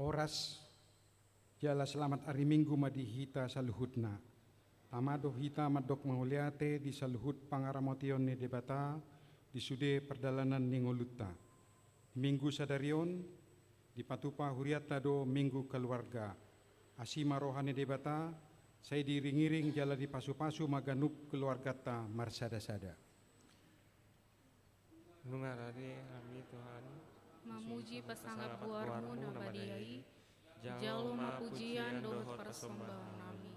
Horas jala selamat hari Minggu madihita saluhutna. Tamado hita madok mahuliate di saluhut pangaramotion ni debata di sude perdalanan ningoluta. Minggu sadarion di patupa huriata do minggu keluarga. Asima rohani debata saya diring-iring jala di pasu-pasu maganup keluarga ta marsada-sada. Nungarari kami Tuhan Memuji pasangan buarmu nabadiai, jalo mapujian dohot persembahan nami.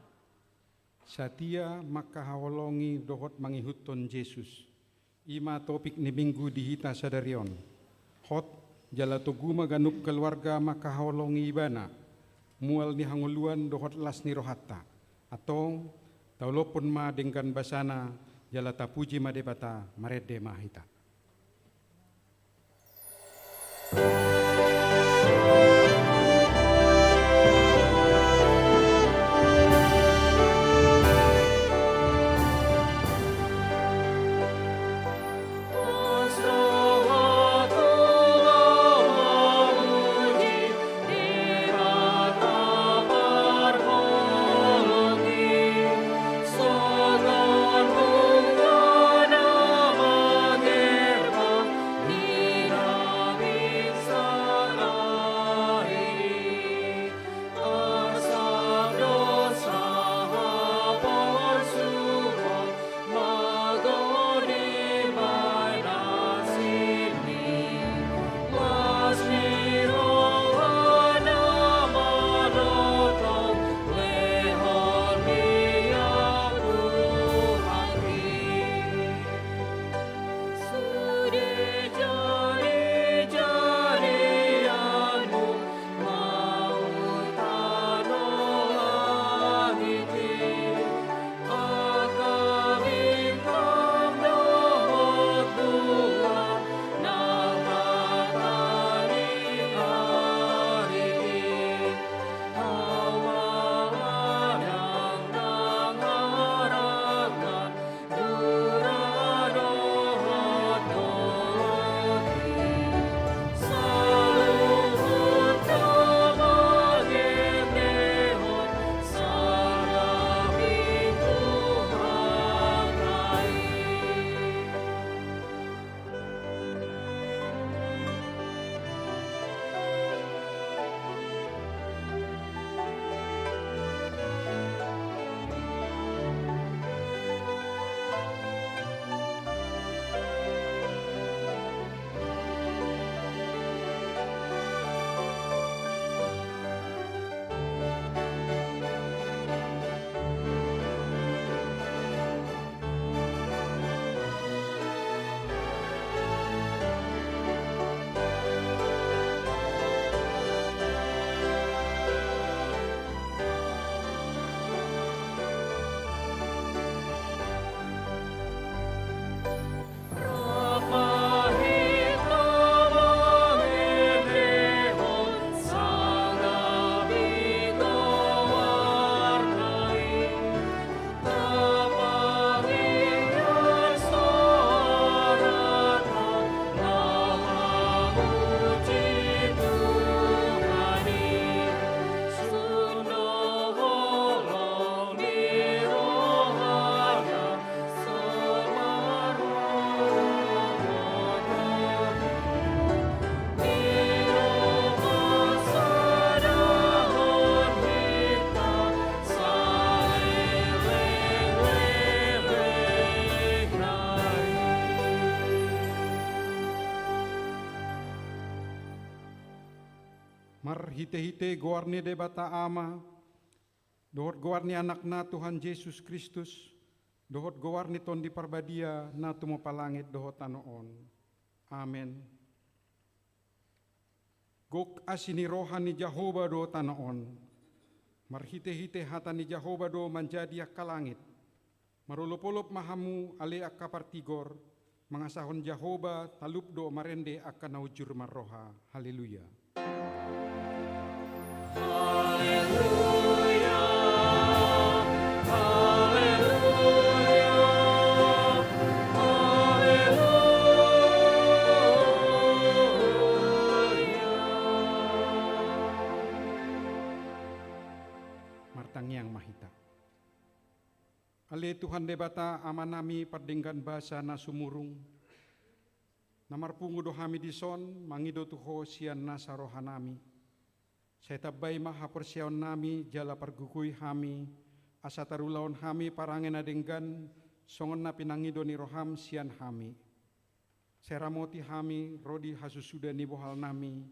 Satia maka hawalongi dohot mangihuton Yesus. Ima topik ni minggu dihita sadarion. Hot jala toguma ganup keluarga maka hawalongi ibana. Mual ni hanguluan dohot las ni rohata. Atau taulopun ma dengan basana jala tapuji ma debata marede mahita. Hite-hite goarni debata ama, dohot goarni anak na Tuhan Yesus Kristus, dohot goarni ton di parbadia na tumo palangit dohot anoon. Amen. Gok asini rohani Jehovah do tanoon. Marhite-hite hatani Jehovah do menjadi kalangit. Marulop-ulop mahamu ale akapartigor, mangasahon Jehovah talup do marende akan naujur marroha. Haleluya. Haleluya, haleluya, haleluya. mahita. Ale Tuhan debata amanami pardinggan basa na sumurung, namarpungo do hami dison, mangido tuho sian nasa rohanami. Saya tabay mahapersyaon nami, jala pargukuy hami, asa tarulaon hami parangin adenggan, songon na pinangido ni roham sian hami. Seramoti hami, rodi hasusuda ni bohal nami,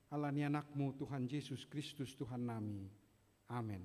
ala ni anakmu Tuhan Yesus Kristus Tuhan nami. Amin.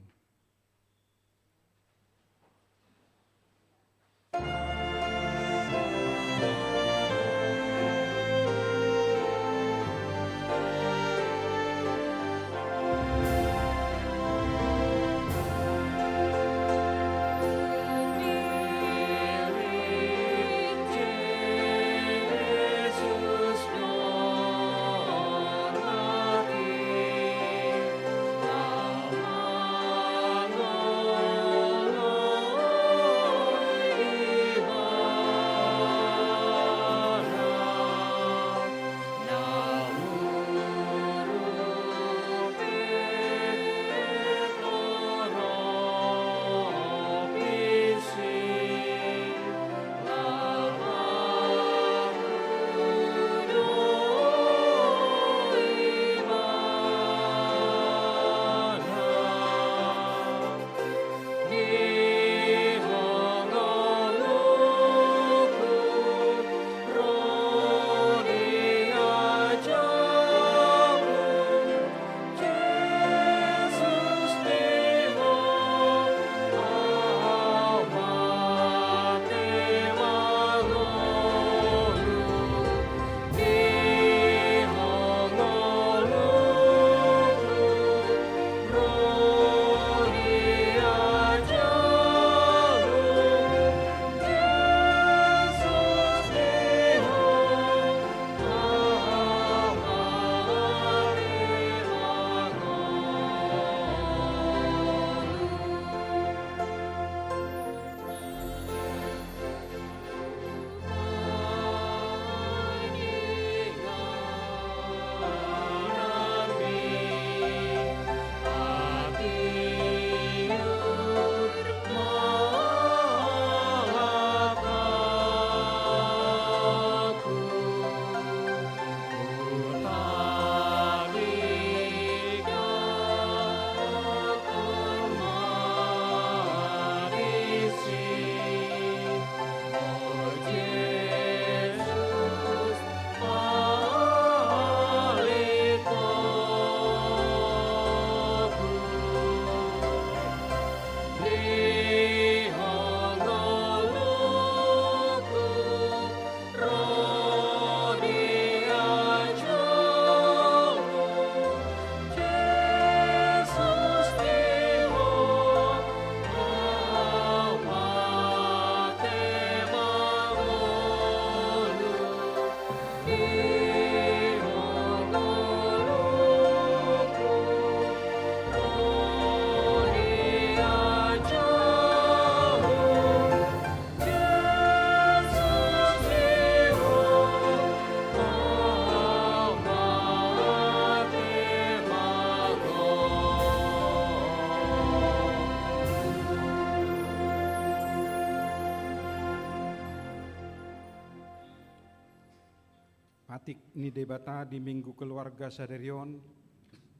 Patik ni debata di Minggu Keluarga Saderion,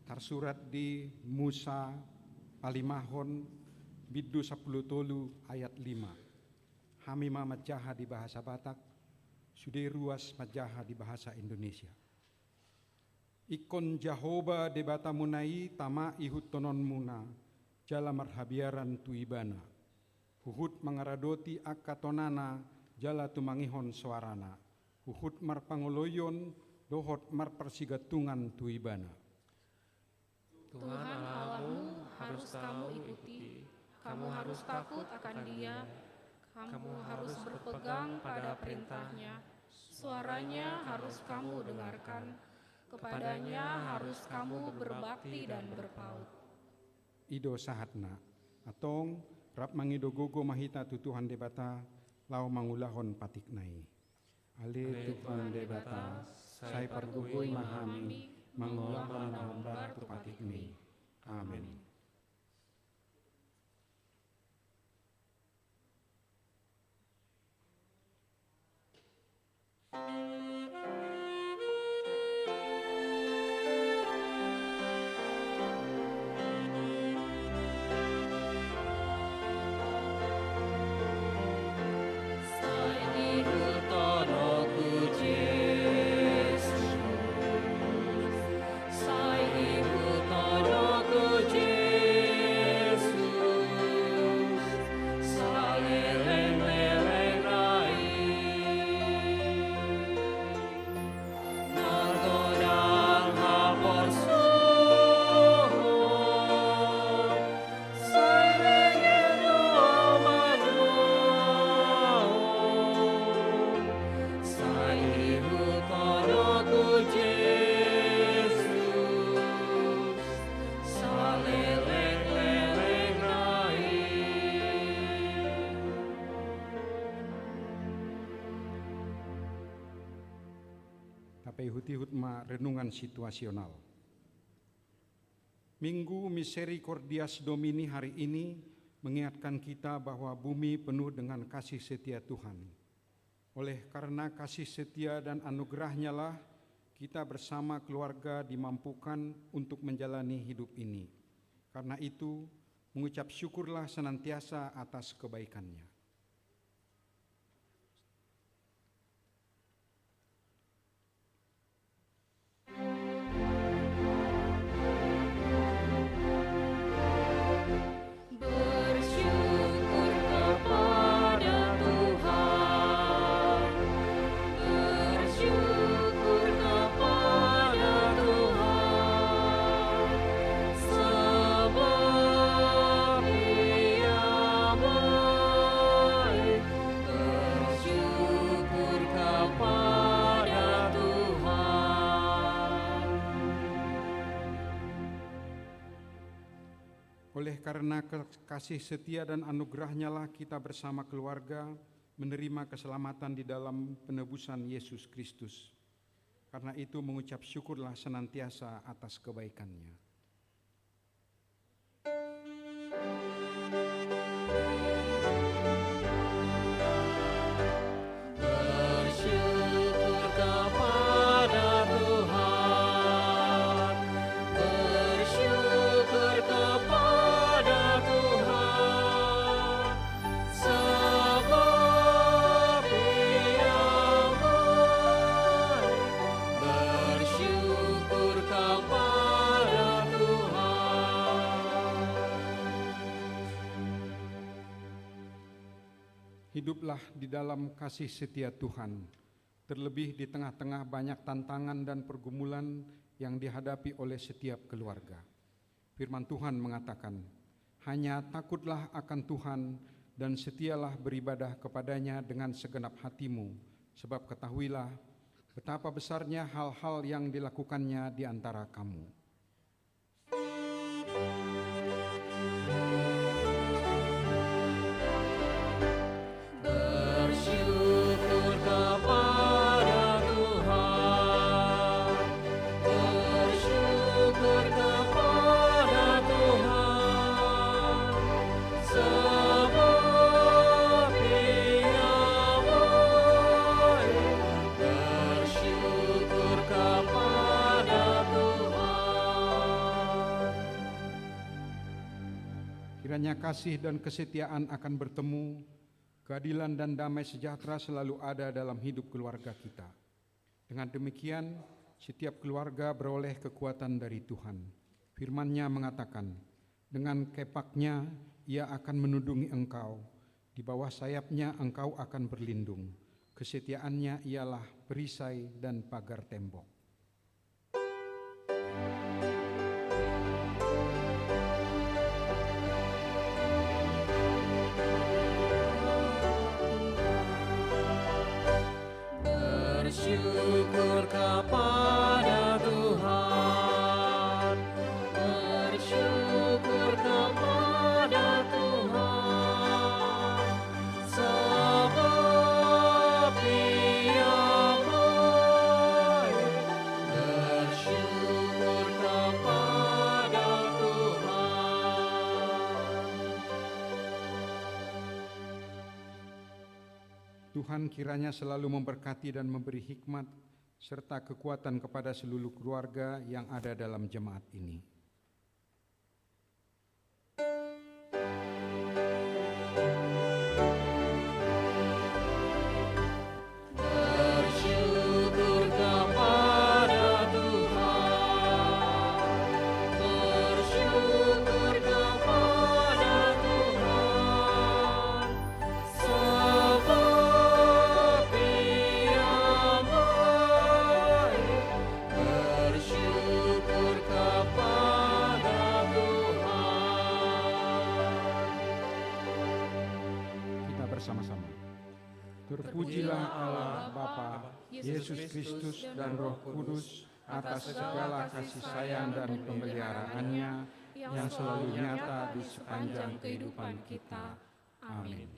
tersurat di Musa Palimahon, Biddu 10 tolu ayat 5. Hamima majaha di bahasa Batak, sudah ruas majaha di bahasa Indonesia. Ikon Jahoba debata munai tama ihut tonon muna, jala marhabiaran tuibana. Huhut mangaradoti akatonana, jala tumangihon suarana. Huhut marpangoloyon, dohot marpersigatungan tuibana. Tuhan Allahmu harus kamu ikuti, kamu harus takut akan Dia, kamu harus berpegang pada perintahnya, suaranya harus kamu dengarkan, kepadanya harus kamu berbakti dan berpaut. Ido sahatna, atong rap mangido gogo mahita tutuhan debata, lau mangulahon patiknai. Ale Tuhan debata, saya pergugui mahami, mangulahon naumbar tu patikni. Amin. tema renungan situasional. Minggu Misericordias Domini hari ini mengingatkan kita bahwa bumi penuh dengan kasih setia Tuhan. Oleh karena kasih setia dan anugerahnya lah kita bersama keluarga dimampukan untuk menjalani hidup ini. Karena itu, mengucap syukurlah senantiasa atas kebaikannya. Oleh karena kasih setia dan anugerahnya lah kita bersama keluarga menerima keselamatan di dalam penebusan Yesus Kristus. Karena itu mengucap syukurlah senantiasa atas kebaikannya. Hiduplah di dalam kasih setia Tuhan, terlebih di tengah-tengah banyak tantangan dan pergumulan yang dihadapi oleh setiap keluarga. Firman Tuhan mengatakan, hanya takutlah akan Tuhan dan setialah beribadah kepadanya dengan segenap hatimu, sebab ketahuilah betapa besarnya hal-hal yang dilakukannya di antara kamu. Kiranya kasih dan kesetiaan akan bertemu, keadilan dan damai sejahtera selalu ada dalam hidup keluarga kita. Dengan demikian, setiap keluarga beroleh kekuatan dari Tuhan. Firman-Nya mengatakan, dengan kepaknya ia akan menudungi engkau, di bawah sayapnya engkau akan berlindung. Kesetiaannya ialah perisai dan pagar tembok. Bersyukur kepada Tuhan, bersyukur kepada Tuhan, sebab Ia baik. Bersyukur kepada Tuhan kiranya selalu memberkati dan memberi hikmat serta kekuatan kepada seluruh keluarga yang ada dalam jemaat ini. Bersyukur kepada Tuhan, bersyukur kepada Tuhan, sebab Ia baik. Bersyukur kepada Tuhan. Kita bersama-sama. Terpujilah Allah Bapa, Yesus Kristus dan Roh Kudus atas segala kasih sayang dan pemeliharaannya yang selalu nyata di sepanjang kehidupan kita. Amin.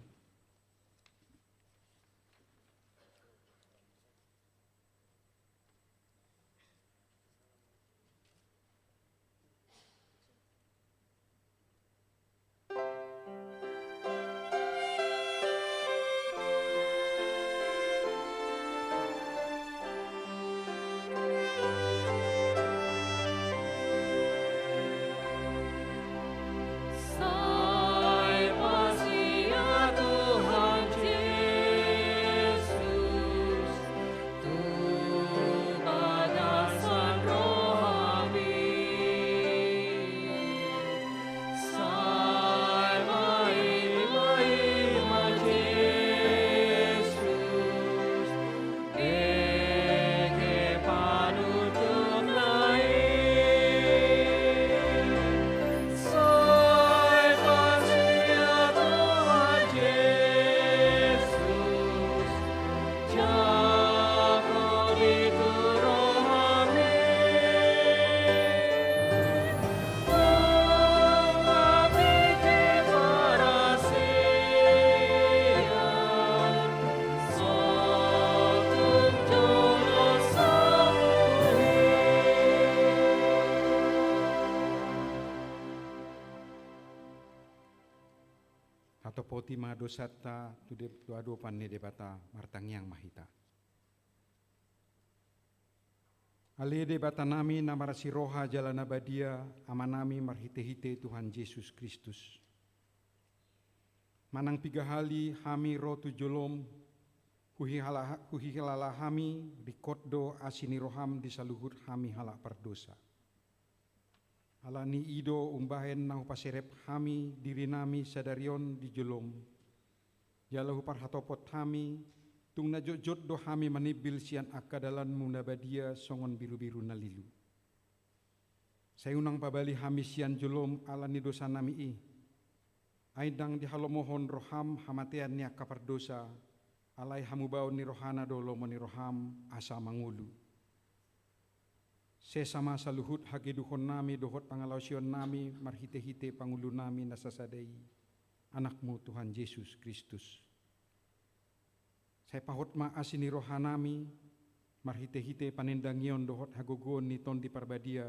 atau poti ma dosata tu ado panne debata martangyang mahita. Ali debata nami namarasi roha jalana badia amanami marhite-hite Tuhan Yesus Kristus. Manang pigahali hami ro tujolom huhihalala hami rikoddo asini roham di saluhut hami halak perdosa. Alani ido umbahen nang paserep hami diri nami sadarion di jolom. Jalahu parhatopot hami tung najot do hami manibil sian akadalan munabadia songon biru-biru nalilu. Sayunang pabali hami sian jolom alani dosa nami i. Aidang dihalomohon roham hamatean niak kapardosa. Alai hamubau ni rohana dolo moni roham asa mangulu. Sesama saluhut hageduhon nami dohot pangalausion nami marhite-hite pangulu nami nasasadai anakmu Tuhan Yesus Kristus. Saya pahot ma asini rohanami marhite-hite panendangion dohot hagogon ni ton di parbadia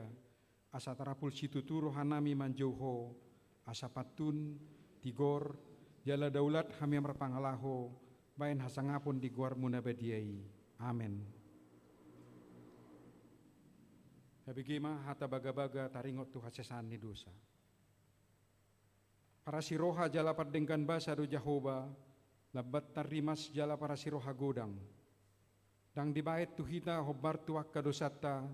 asa tarapul situtu rohanami manjauho asa patun tigor jala daulat hami marpangalaho bain hasangapun di guar munabadiai. Amen. Habigima hata baga-baga taringot tu hasesan ni dosa. Para siroha jala pardengkan basa do Jahoba, labat tarimas jala para siroha godang. Dang dibait tu hita hobar tu akka dosata,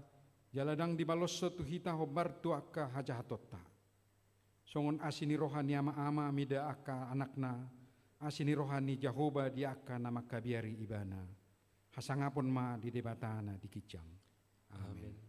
jala dang dibalosso tu hita hobar tu akka hajahatotta. Songon asini rohani ama-ama mida akka anakna, asini rohani Jahoba di akka nama kabiari ibana. Hasangapun ma di debatana di kijang. Amin.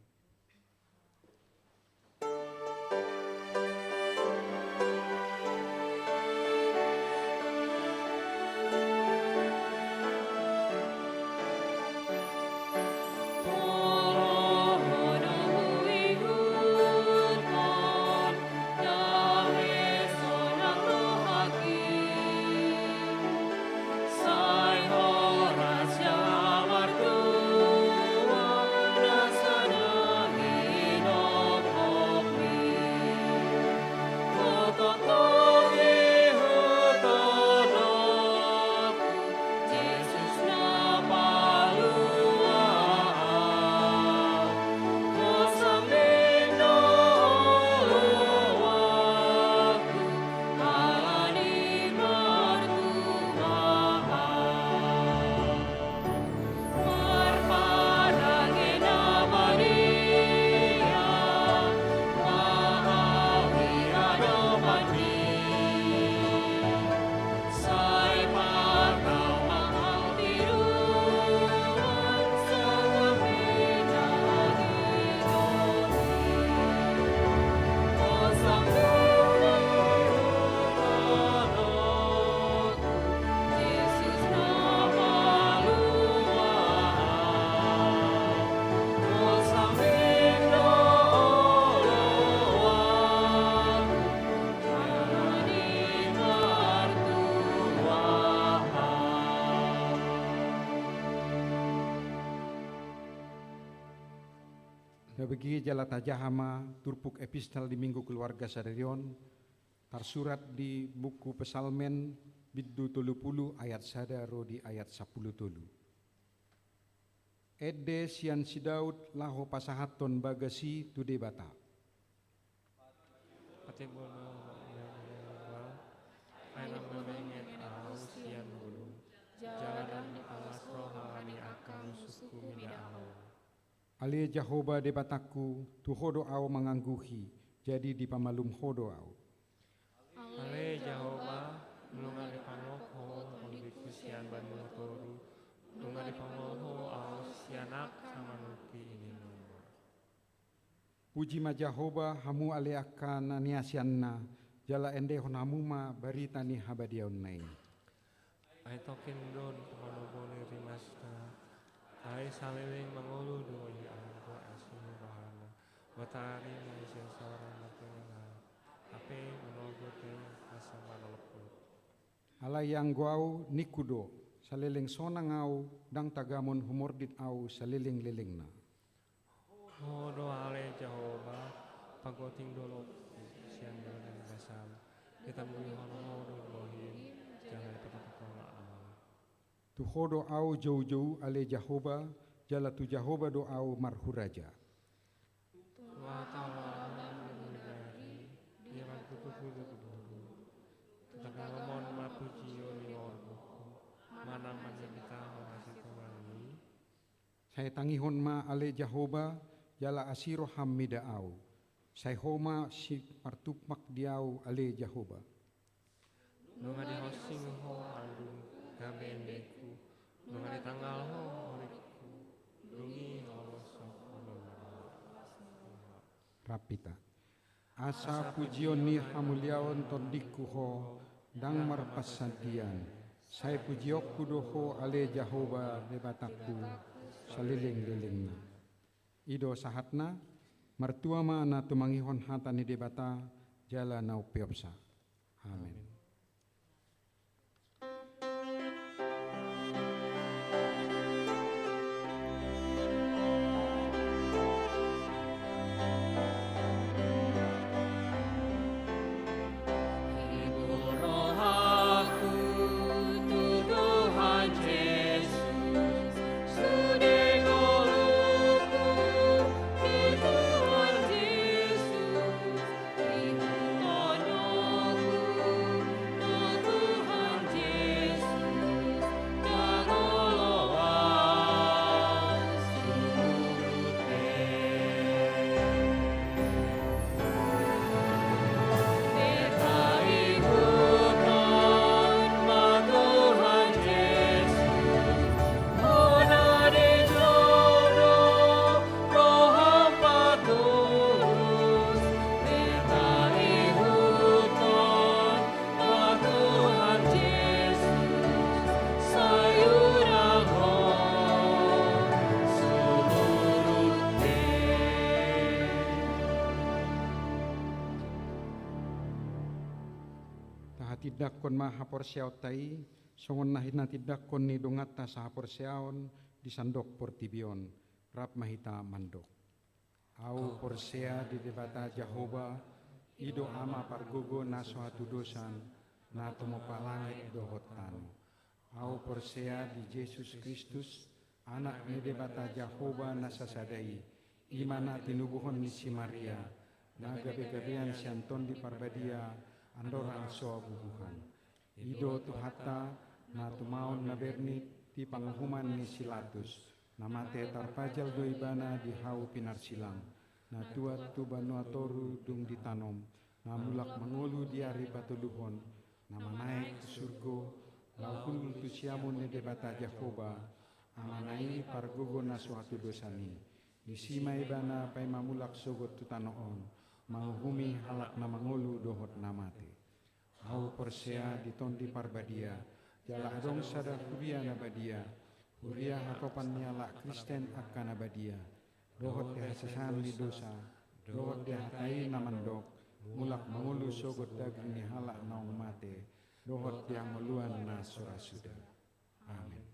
Bagi jala tajahama turpuk epistel di Minggu Keluarga Sadarion tersurat di buku Pesalmen biddu 30 ayat sadaro di ayat 10 tolu. Ede sian si Daud laho pasahaton bagasi tu debata. Patibono alam memenget au sian bulu. Jalan di palas rohani akan suku midau. Ali Jahoba debataku tu hodo au mangangguhi jadi di pamalum hodo au. Ale Jahoba nunga di pangloho kondiku sian banu toru nunga di pangloho au sianak sama nuki ini nunga. Puji ma Jahoba hamu ale akan niasianna jala ende honamu ma barita ni habadiaun nai. Ai tokin don kemanoboni rimasta. Ai saliling mangulu doi angko asini rohana. Batari manusia seorang matengah. Ape menogote asama leput. Ala yang guau nikudo saliling sonang au dang tagamon humordit au saliling lilingna. Hodo ale Jahoba pagoting dolok sian doleng basal. Kita bui hono hodo bohim Tu ho doau jauh-jauh ale Jahoba, jala tu Jahoba doau marhuraja. Tuhan Allah menghindari, dia bantu kudu Tuhan ngomong mapuji oli orgoku, mana kita mengasih kembali. Saya tangihon ma ale Jahoba, jala asiro hammidaau. Saya homa si partukmak diau ale Jahoba. Nunga di hosting ho alung gabendeku, nunga di tanggal ho horiku, dungi Allah Rapita. Asa pujion ni hamuliaon tondiku ho, dang marpasadian. Saya pujiok kudoho ale Jahoba debataku, saliling-lilingna. Ido sahatna, mertua ma na tumangihon hata ni debata, jala nau piopsa. Amin. Tidak kon ma hapor siaw tai, songon nahina tidak kon ni dongata sa hapor siaon di sandok portibion, rap mahita mandok. Au porsea di debata Jahoba, ido ama pargogo naso hatu dosan, na tomo palangit dohot tanu. Au porsea di Yesus Kristus, anak ni debata Jahoba nasasadai, imana tinubuhon ni si Maria, na gabe-gabean si Anton di Parbadia, andorang soa bubuhan. Ido tu hatta na tumaon na bernit ti panghuman ni Silatus, na mate tarpajal do ibana di hau pinarsilang, na tuat tu banua toru dung ditanom, na mulak mangulu di ari batuluhon, na manaik ke surgo, laukul tu siamun ni debata Jahoba, amanai pargogo na suatu dosani, di sima ibana pai mamulak sogot tu tanoon, manghumi halak na mangulu dohot namate. Au persea ditondi parbadia, jala adong sada huria nabadia, huria hakopan nyala Kristen akan nabadia, dohot dia sesan di dosa, dohot dia hatai namandok, mulak mangulu sogot daging ni halak naung mate, dohot dia meluan na surasuda. Amin.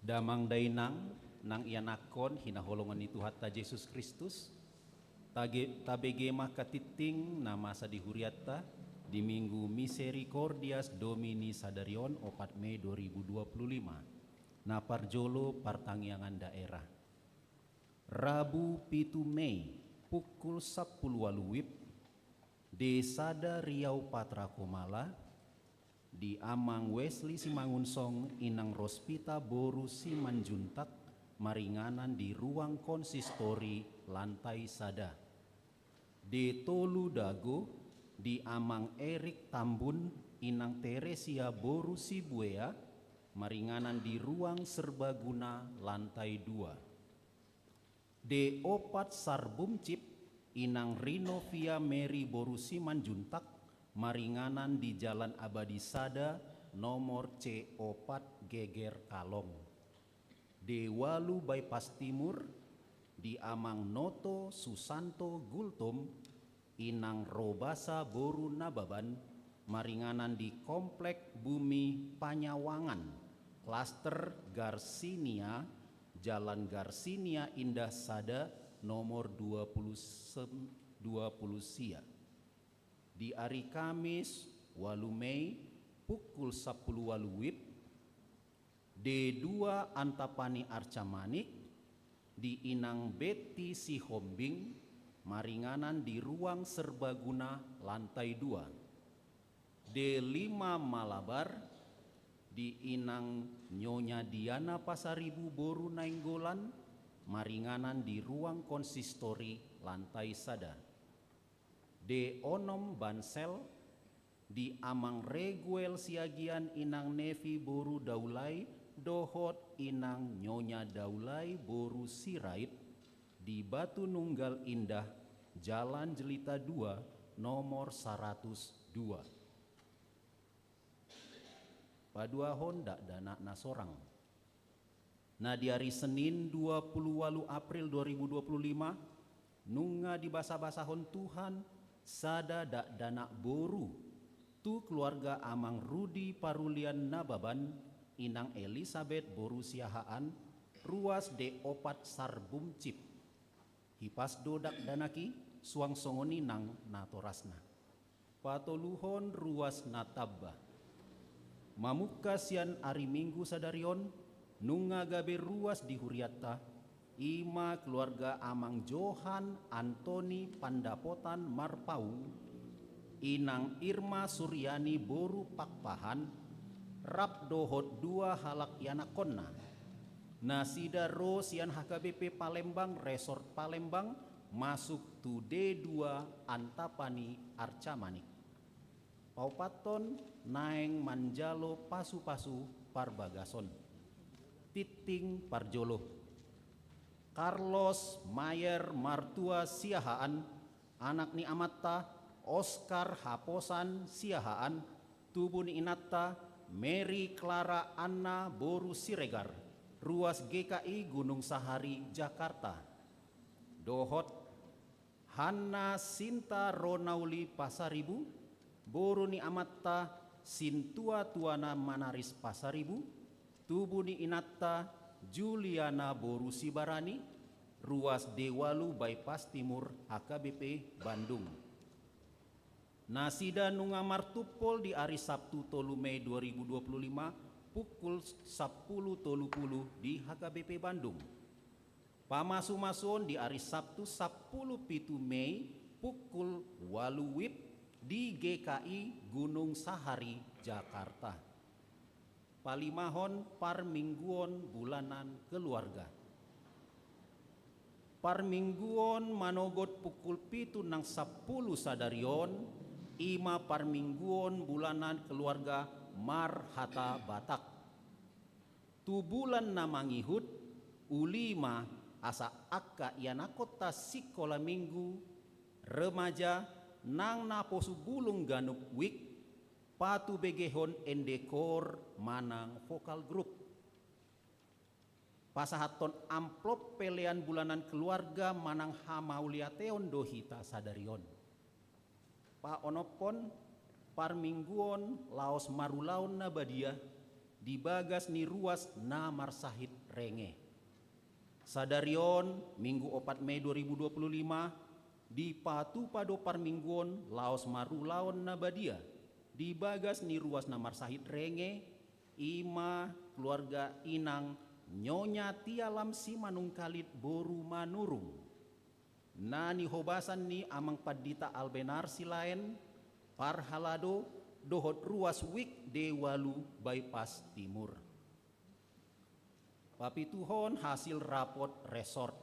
Damang dainang nang ianakon hinaholongan ni Tuhan ta Yesus Kristus tabege makatiting nama sadihuriatta di Minggu Misericordias Domini Sadarion 4 Mei 2025 na parjolo partangyangan daerah Rabu 7 Mei pukul 10 WIB di Sada Riau Patra Komala di Amang Wesley Simangunsong Inang Rospita Boru Simanjuntak maringanan di ruang konsistori lantai Sada. Di Tolu Dago di Amang Erik Tambun Inang Teresia Boru Sibuea maringanan di ruang serbaguna lantai 2. Di Opat Sarbumcip Inang Rinovia Mary Boru Simanjuntak maringanan di Jalan Abadi Sada nomor C4 Geger Kalong. Di Walu Bypass Timur di Amang Noto Susanto Gultom Inang Robasa Boru Nababan maringanan di Komplek Bumi Panyawangan Klaster Garsinia Jalan Garsinia Indah Sada nomor 20 sia. Di hari Kamis 8 Mei pukul 10 WIB D2 Antapani Arcamanik di Inang Beti Sihombing maringanan di ruang serbaguna lantai 2. D5 Malabar di Inang Nyonya Diana Pasaribu Boru Nainggolan maringanan di ruang konsistori lantai Sada. De Onom Bansel di Amang Reguel Siagian Inang Nevi Boru Daulay Dohot Inang Nyonya Daulay Boru Sirait di Batu Nunggal Indah Jalan Jelita 2 nomor 102. Padua Honda dana nasorang. Nah di hari Senin 28 April 2025 nunga di basa-basahon Tuhan sada dak dana boru tu keluarga Amang Rudi Parulian Nababan Inang Elizabeth Boru Siahaan ruas D4 Sarbumcip hipas dodak danaki suang songoni nang natorasna patoluhon ruas natabba mamuka sian ari Minggu sadarion nunga gabe ruas di Huriatta ima keluarga Amang Johan Antoni Pandapotan Marpau Inang Irma Suryani Boru Pakpahan Rap Dohot 2 Halak Yanakonna Nasida Rosian HKBP Palembang Resort Palembang masuk tu D2 Antapani Arcamanik Paupaton Naeng Manjalo Pasu-Pasu Parbagason Titing Parjolo Carlos Mayer Martua Siahaan anak ni Amatta Oscar Haposan Siahaan tubuh ni Inatta Mary Clara Anna Boru Siregar ruas GKI Gunung Sahari Jakarta Dohot Hanna Sinta Ronauli Pasaribu Boru ni Amatta Sintua Tuana Manaris Pasaribu tubuh ni Inatta Juliana Boru Sibarani ruas Dewalu Bypass Timur HKBP Bandung. Nasida nunga martupol di hari Sabtu 3 Mei 2025 pukul 10.30 di HKBP Bandung. Pamasu-masuon di hari Sabtu 10 Mei pukul 8 WIB di GKI Gunung Sahari Jakarta. Palimahon parmingguon bulanan keluarga. Parmingguon manogot pukul 7 nang 10 sadarion ima parmingguon bulanan keluarga Marhata Batak. Tu bulan namangihut ulima asa akka ianakota sikola minggu remaja nang naposu bulung ganup wik patu begehon endekor manang vokal grup pasahaton amplop pelean bulanan keluarga manang hamauliateon dohita sadarion pa onopon parmingguon laos marulaon nabadia di bagas ni ruas na marsahit renge. Sadarion Minggu 4 Mei 2025 di Patu Pado Parmingguon Laos Maru Laon Nabadia di bagas ni ruas na marsahit renge ima keluarga inang Nyonya Tialam si Manungkalit Boru Manurung nani hobasan ni amang padita albenar silaen parhalado dohot ruas wik dewalu bypass timur. Papituhon hasil rapot resort.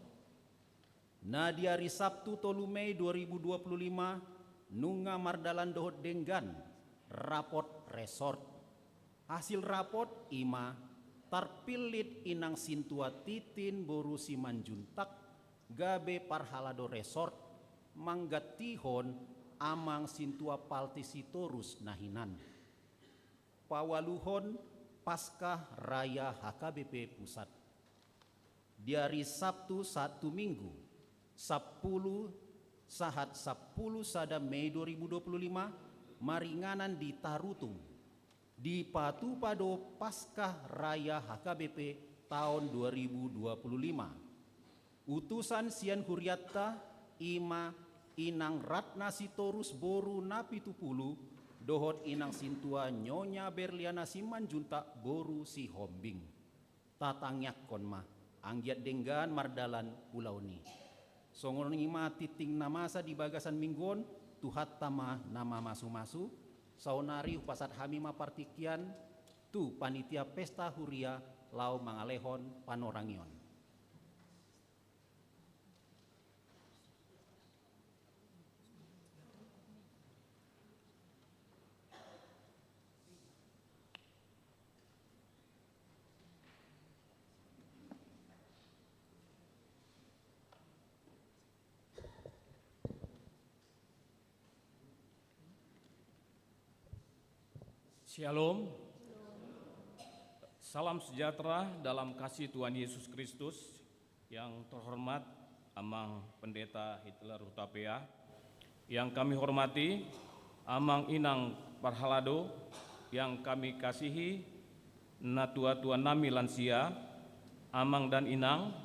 Na di hari Sabtu 3 Mei 2025 nunga mardalan dohot denggan rapot resort. Hasil rapot ima tarpilit inang sintua titin boru Simanjuntak gabe parhalado resort manggatihon amang sintua paltisitorus nahinan. Pawaluhon Paskah Raya HKBP Pusat. Di hari Sabtu 1 Minggu 10 sada Mei 2025 maringanan di Tarutung di Patu Pado Paskah Raya HKBP tahun 2025. Utusan Sian Huriatta ima inang Ratna Sitorus Boru Napitupulu dohot inang sintua Nyonya Berliana Simanjunta Boru si Hombing. Tatangyak konma anggiat denggan mardalan pulau ni. Songon ima titing namasa di bagasan minggon tuhat tama nama masu-masu saunari upasat hamima partikian tu panitia pesta huria lau mangalehon panorangion. Shalom. Salam sejahtera dalam kasih Tuhan Yesus Kristus. Yang terhormat Amang Pendeta Hitler Hutapea, yang kami hormati Amang Inang Parhalado, yang kami kasihi Natua-tua Nami Lansia, Amang dan Inang,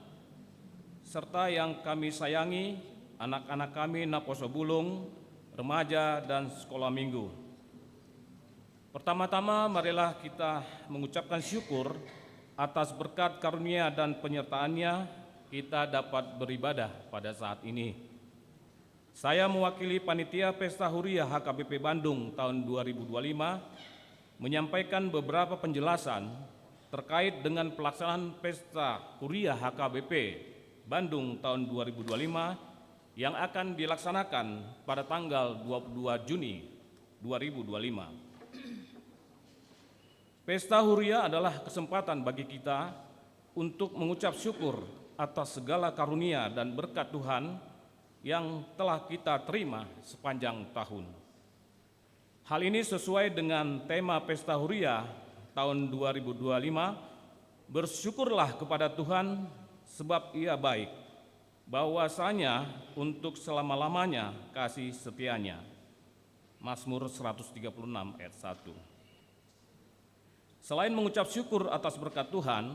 serta yang kami sayangi anak-anak kami Naposo Bulung, remaja dan sekolah minggu. Pertama-tama marilah kita mengucapkan syukur atas berkat karunia dan penyertaannya kita dapat beribadah pada saat ini. Saya mewakili Panitia Pesta Huria HKBP Bandung tahun 2025 menyampaikan beberapa penjelasan terkait dengan pelaksanaan Pesta Huria HKBP Bandung tahun 2025 yang akan dilaksanakan pada tanggal 22 Juni 2025. Pesta Huria adalah kesempatan bagi kita untuk mengucap syukur atas segala karunia dan berkat Tuhan yang telah kita terima sepanjang tahun. Hal ini sesuai dengan tema Pesta Huria tahun 2025, bersyukurlah kepada Tuhan sebab Ia baik, bahwasanya untuk selama-lamanya kasih setianya. Mazmur 136 ayat 1. Selain mengucap syukur atas berkat Tuhan,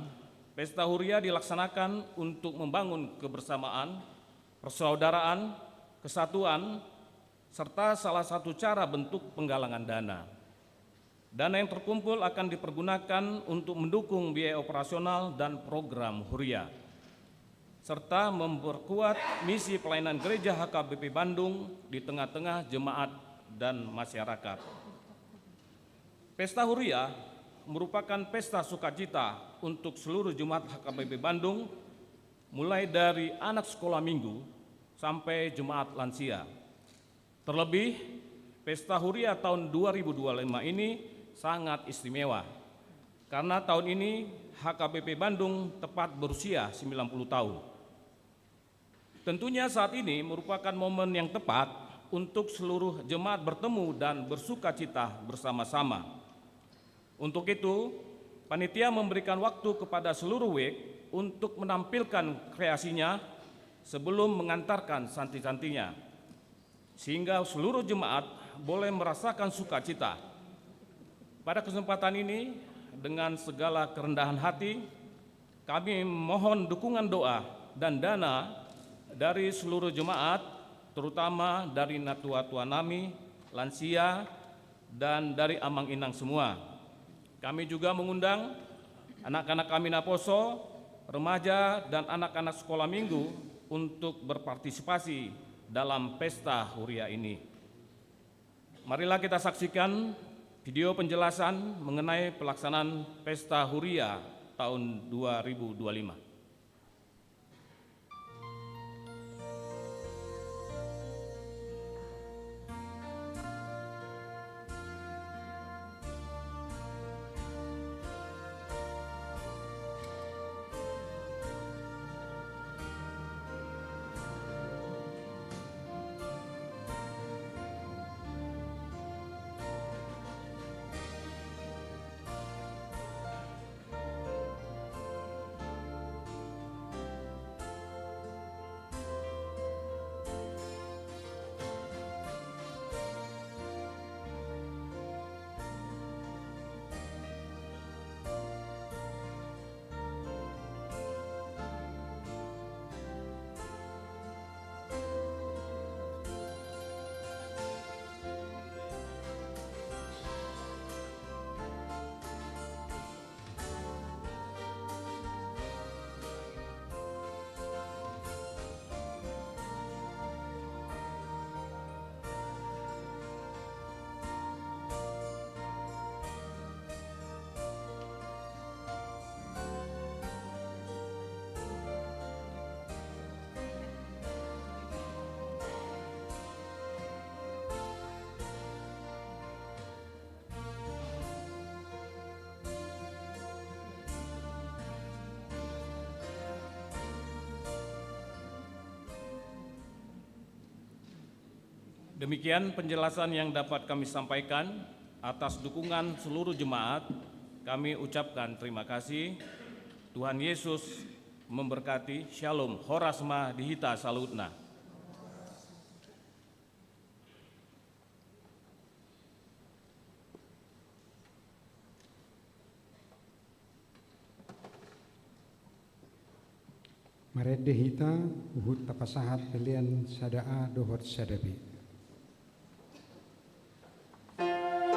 Pesta Huria dilaksanakan untuk membangun kebersamaan, persaudaraan, kesatuan, serta salah satu cara bentuk penggalangan dana. Dana yang terkumpul akan dipergunakan untuk mendukung biaya operasional dan program Huria, serta memperkuat misi pelayanan gereja HKBP Bandung di tengah-tengah jemaat dan masyarakat. Pesta Huria merupakan pesta sukacita untuk seluruh jemaat HKBP Bandung, mulai dari anak sekolah minggu sampai jemaat lansia. Terlebih, Pesta Huria tahun 2025 ini sangat istimewa, karena tahun ini HKBP Bandung tepat berusia 90 tahun. Tentunya saat ini merupakan momen yang tepat untuk seluruh jemaat bertemu dan bersukacita bersama-sama. Untuk itu, panitia memberikan waktu kepada seluruh WIK untuk menampilkan kreasinya sebelum mengantarkan santi-santinya, sehingga seluruh jemaat boleh merasakan sukacita. Pada kesempatan ini, dengan segala kerendahan hati, kami mohon dukungan doa dan dana dari seluruh jemaat, terutama dari natua-tua nami, lansia, dan dari Amang Inang semua. Kami juga mengundang anak-anak kami Naposo, remaja, dan anak-anak sekolah minggu untuk berpartisipasi dalam pesta Huria ini. Marilah kita saksikan video penjelasan mengenai pelaksanaan pesta Huria tahun 2025. Demikian penjelasan yang dapat kami sampaikan. Atas dukungan seluruh jemaat, kami ucapkan terima kasih. Tuhan Yesus memberkati. Shalom, Horasma Dihita Salutna. Maret Dehita, Uhud Tapasahat Pelian Sadaa Dohot Sadabi. Tuhan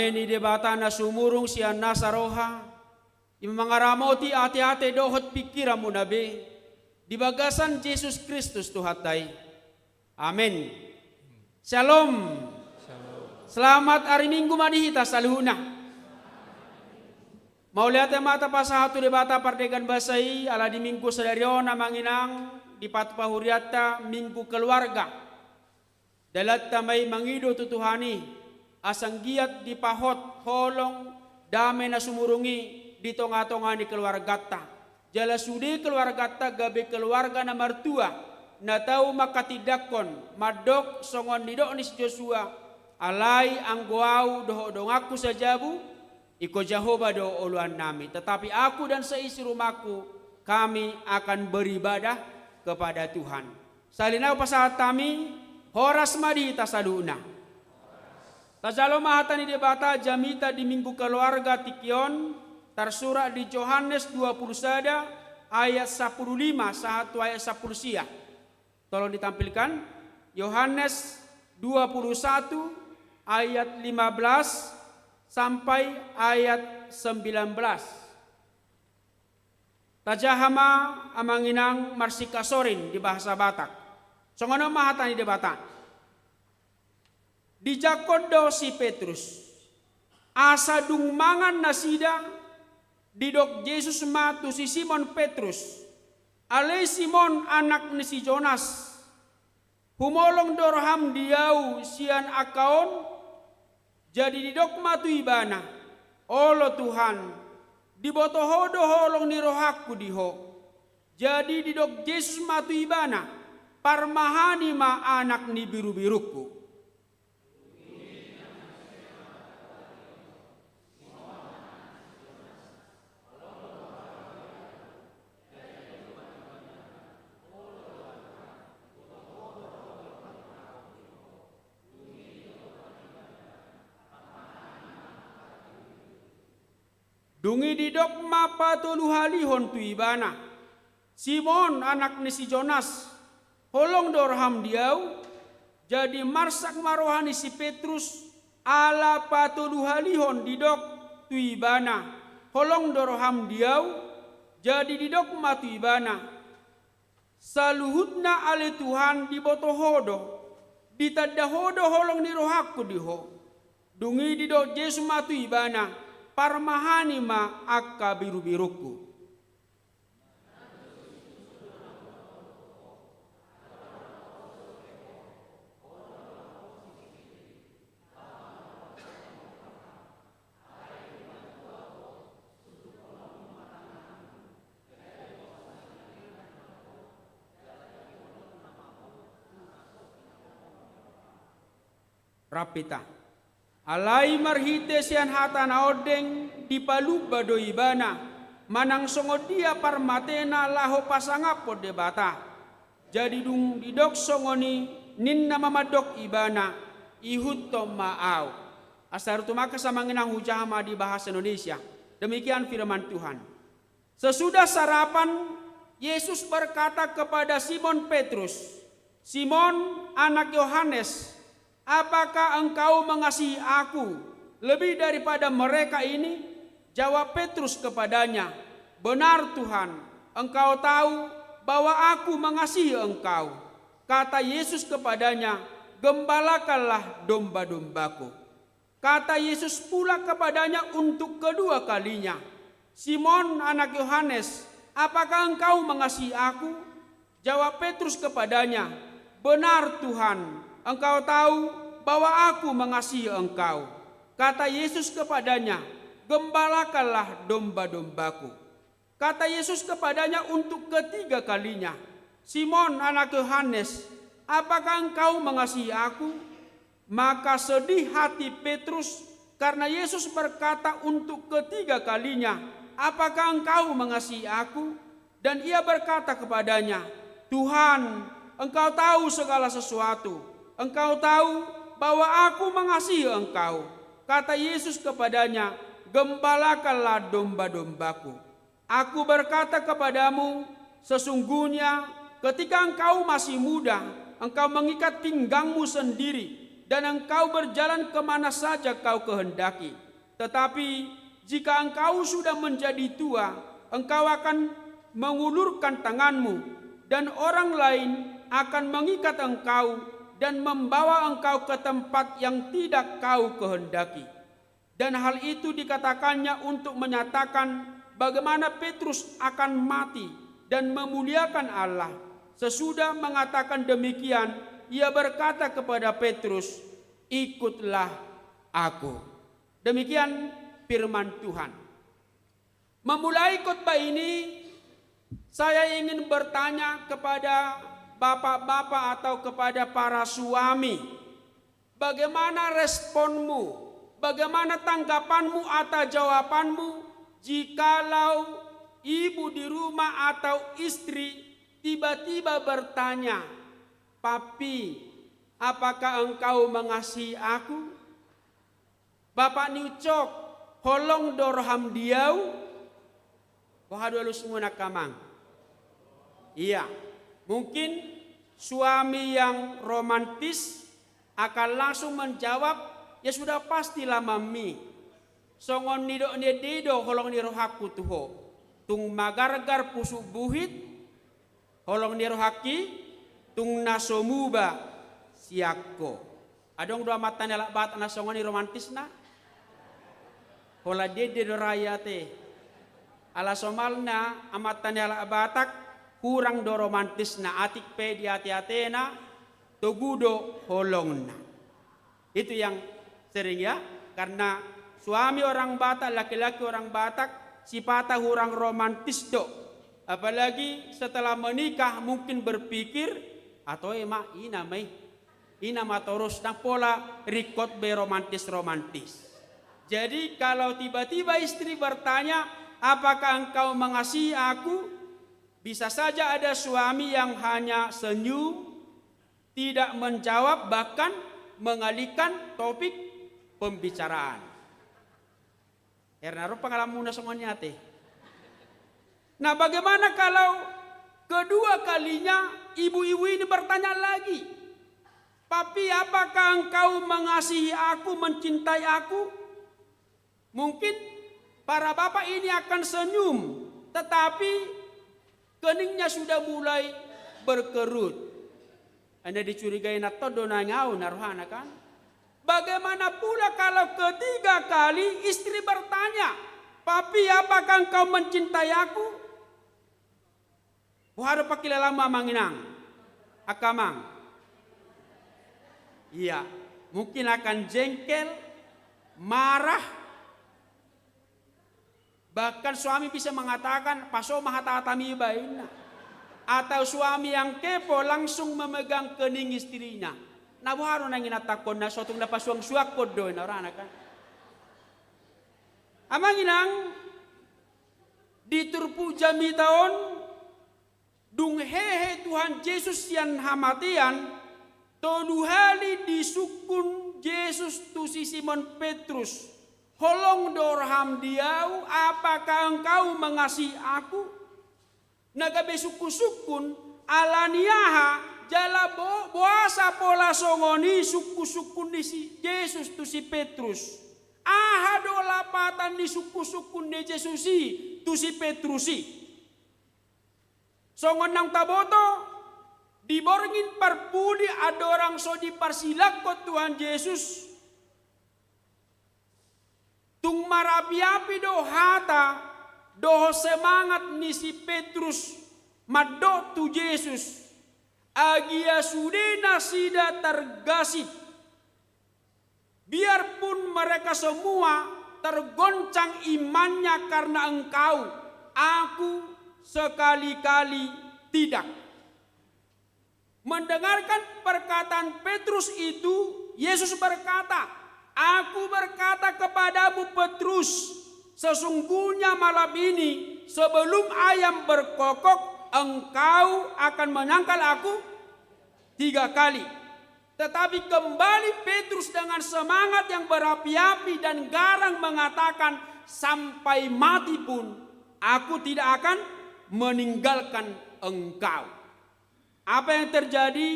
Damai ni debata na sumurung siya nasaroha. Imangaramoti ati-ati dohot pikiramu nabi. Di bagasan Jesus Kristus Tuhatay. Amin. Shalom. Selamat hari Minggu madihita saluhuna. Mauliate mata pasahatu debata pardegan basai ala di minggu sadariona manginang di patpahuriata minggu keluarga. Dalat tamay mangido tutuhani. Asang giat di pahot, holong, damai na sumurungi di tonga-tonga ni keluargata. Jala sudi keluargata gabi keluarga na martua, na tau makatidakon, madok songon nidok ni Joshua, alay ang guau doho aku sajabu, iko Jehovah do uluan nami. Tetapi aku dan seisi rumahku, kami akan beribadah kepada Tuhan. Salinau pasahat kami, horas madita saluna. Tajalo mahatan ni debata jamita di minggu keluarga tikion tersurat di Yohanes 20 ayat 15 satu ayat 10 sia. Tolong ditampilkan Yohanes 21 ayat 15 sampai ayat 19. Tajahama amanginang marsika sorin di bahasa Batak. Songono mahatan ni debata. Di Jakodo si Petrus, asa dung mangan nasida, didok Yesus matu si Simon Petrus, ale Simon anak ni si Jonas, humolong dorham diau sian akaon, jadi didok matu ibana, olo Tuhan, dibotoho doholong ni rohaku diho, jadi didok Yesus matu ibana, parmahani ma anak ni biru-biruku. Dungi didok mapa toluhalihon tu ibana. Simon anak ni si Jonas. Holong dorham diau. Jadi marsak marohani si Petrus. Ala patoluhalihon didok tu ibana. Holong dorham diau. Jadi didok matu ibana. Saluhutna ale Tuhan dibotohodo. Ditadahodo holong nirohaku diho. Dungi didok Yesus matu ibana. Parmahani ma akka biru-biruku. Rapita. Alai marhite sian hata na odeng di paluba do ibana manang songo dia parmatena laho pasangapo debata jadi dung didok songoni ninna mamadok ibana ihut to maau asar tumaka samanginang hujama di bahasa Indonesia. Demikian firman Tuhan. Sesudah sarapan Yesus berkata kepada Simon Petrus, Simon anak Yohanes, apakah engkau mengasihi aku lebih daripada mereka ini? Jawab Petrus kepadanya, benar Tuhan, engkau tahu bahwa aku mengasihi engkau. Kata Yesus kepadanya, gembalakanlah domba-dombaku. Kata Yesus pula kepadanya untuk kedua kalinya, Simon anak Yohanes, apakah engkau mengasihi aku? Jawab Petrus kepadanya, benar Tuhan, engkau tahu bahwa aku mengasihi engkau. Kata Yesus kepadanya, gembalakanlah domba-dombaku. Kata Yesus kepadanya untuk ketiga kalinya, Simon anak Yohanes, apakah engkau mengasihi aku? Maka sedih hati Petrus karena Yesus berkata untuk ketiga kalinya, apakah engkau mengasihi aku? Dan ia berkata kepadanya, Tuhan, engkau tahu segala sesuatu. Engkau tahu bahwa aku mengasihi engkau. Kata Yesus kepadanya, gembalakanlah domba-dombaku. Aku berkata kepadamu, sesungguhnya ketika engkau masih muda, engkau mengikat pinggangmu sendiri dan engkau berjalan kemana saja kau kehendaki. Tetapi jika engkau sudah menjadi tua, engkau akan mengulurkan tanganmu, dan orang lain akan mengikat engkau dan membawa engkau ke tempat yang tidak kau kehendaki. Dan hal itu dikatakannya untuk menyatakan bagaimana Petrus akan mati dan memuliakan Allah. Sesudah mengatakan demikian, ia berkata kepada Petrus, "Ikutlah aku." Demikian firman Tuhan. Memulai khotbah ini, saya ingin bertanya kepada bapak-bapak atau kepada para suami, bagaimana responmu, bagaimana tanggapanmu atau jawabanmu jikalau ibu di rumah atau istri tiba-tiba bertanya, "Papi, apakah engkau mengasihi aku?" Bapak niucok, holong dorham diau, wahadu alus muna kamang. Iya, mungkin suami yang romantis akan langsung menjawab, "Ya sudah pastilah mami. Songon nido nido holong ni rohaku tuho. Tung magargar pusuk buhit, holong ni rohaki, tung nasomuba siakko." Adong dua mata nelak bat na songon ni romantis na. Hola dede doraya te. Ala somalna amatan nelak batak kurang do romantis na atik pe di hati-hati na togudo holong na. Itu yang sering ya, karena suami orang Batak, laki-laki orang Batak sifata kurang romantis do. Apalagi setelah menikah mungkin berpikir atau emak ina matorus na pola rikot be romantis. Jadi kalau tiba-tiba istri bertanya, "Apakah engkau mengasihi aku?" Bisa saja ada suami yang hanya senyum, tidak menjawab, bahkan mengalihkan topik pembicaraan. Karena pengalaman semuanya teh. Nah, bagaimana kalau kedua kalinya ibu-ibu ini bertanya lagi, "Papi, apakah engkau mengasihi aku, mencintai aku?" Mungkin para bapak ini akan senyum, tetapi keningnya sudah mulai berkerut. Anda dicurigai nato dona ngau naruhana kan? Bagaimana pula kalau ketiga kali istri bertanya, "Papi, apakah engkau mencintai aku?" Wahara pakila lama manginang, akamang. Iya, mungkin akan jengkel, marah. Bahkan suami bisa mengatakan, "Paso mahatatami baina." Atau suami yang kepo langsung memegang kening istrinya. Na waharo nang inatakon na sotong na pasuang suak kodo na rana kan. Amang inang diturpu jami taon dung hehe Tuhan Yesus yang hamatian toduhali disukun Yesus tu si Simon Petrus. "Holong dorham diau, apakah engkau mengasihi aku?" Nagabe suku-sukun alaniaha jala boasa pola songoni suku-sukun di si Yesus tu si Petrus. Aha do lapatan di suku-sukun di Yesusi tu si Petrusi. Songon nang taboto diborngin parpudi adorang so diparsilak ko Tuhan Yesus. Tung marapi-api do hata, do semangat ni si Petrus, maddo tu Yesus. Agia sudena sida tergasip. Biarpun mereka semua tergoncang imannya karena engkau, aku sekali-kali tidak. Mendengarkan perkataan Petrus itu, Yesus berkata, "Aku berkata kepadamu Petrus, sesungguhnya malam ini sebelum ayam berkokok engkau akan menyangkal aku 3 kali." Tetapi kembali Petrus dengan semangat yang berapi-api dan garang mengatakan, "Sampai mati pun aku tidak akan meninggalkan engkau." Apa yang terjadi?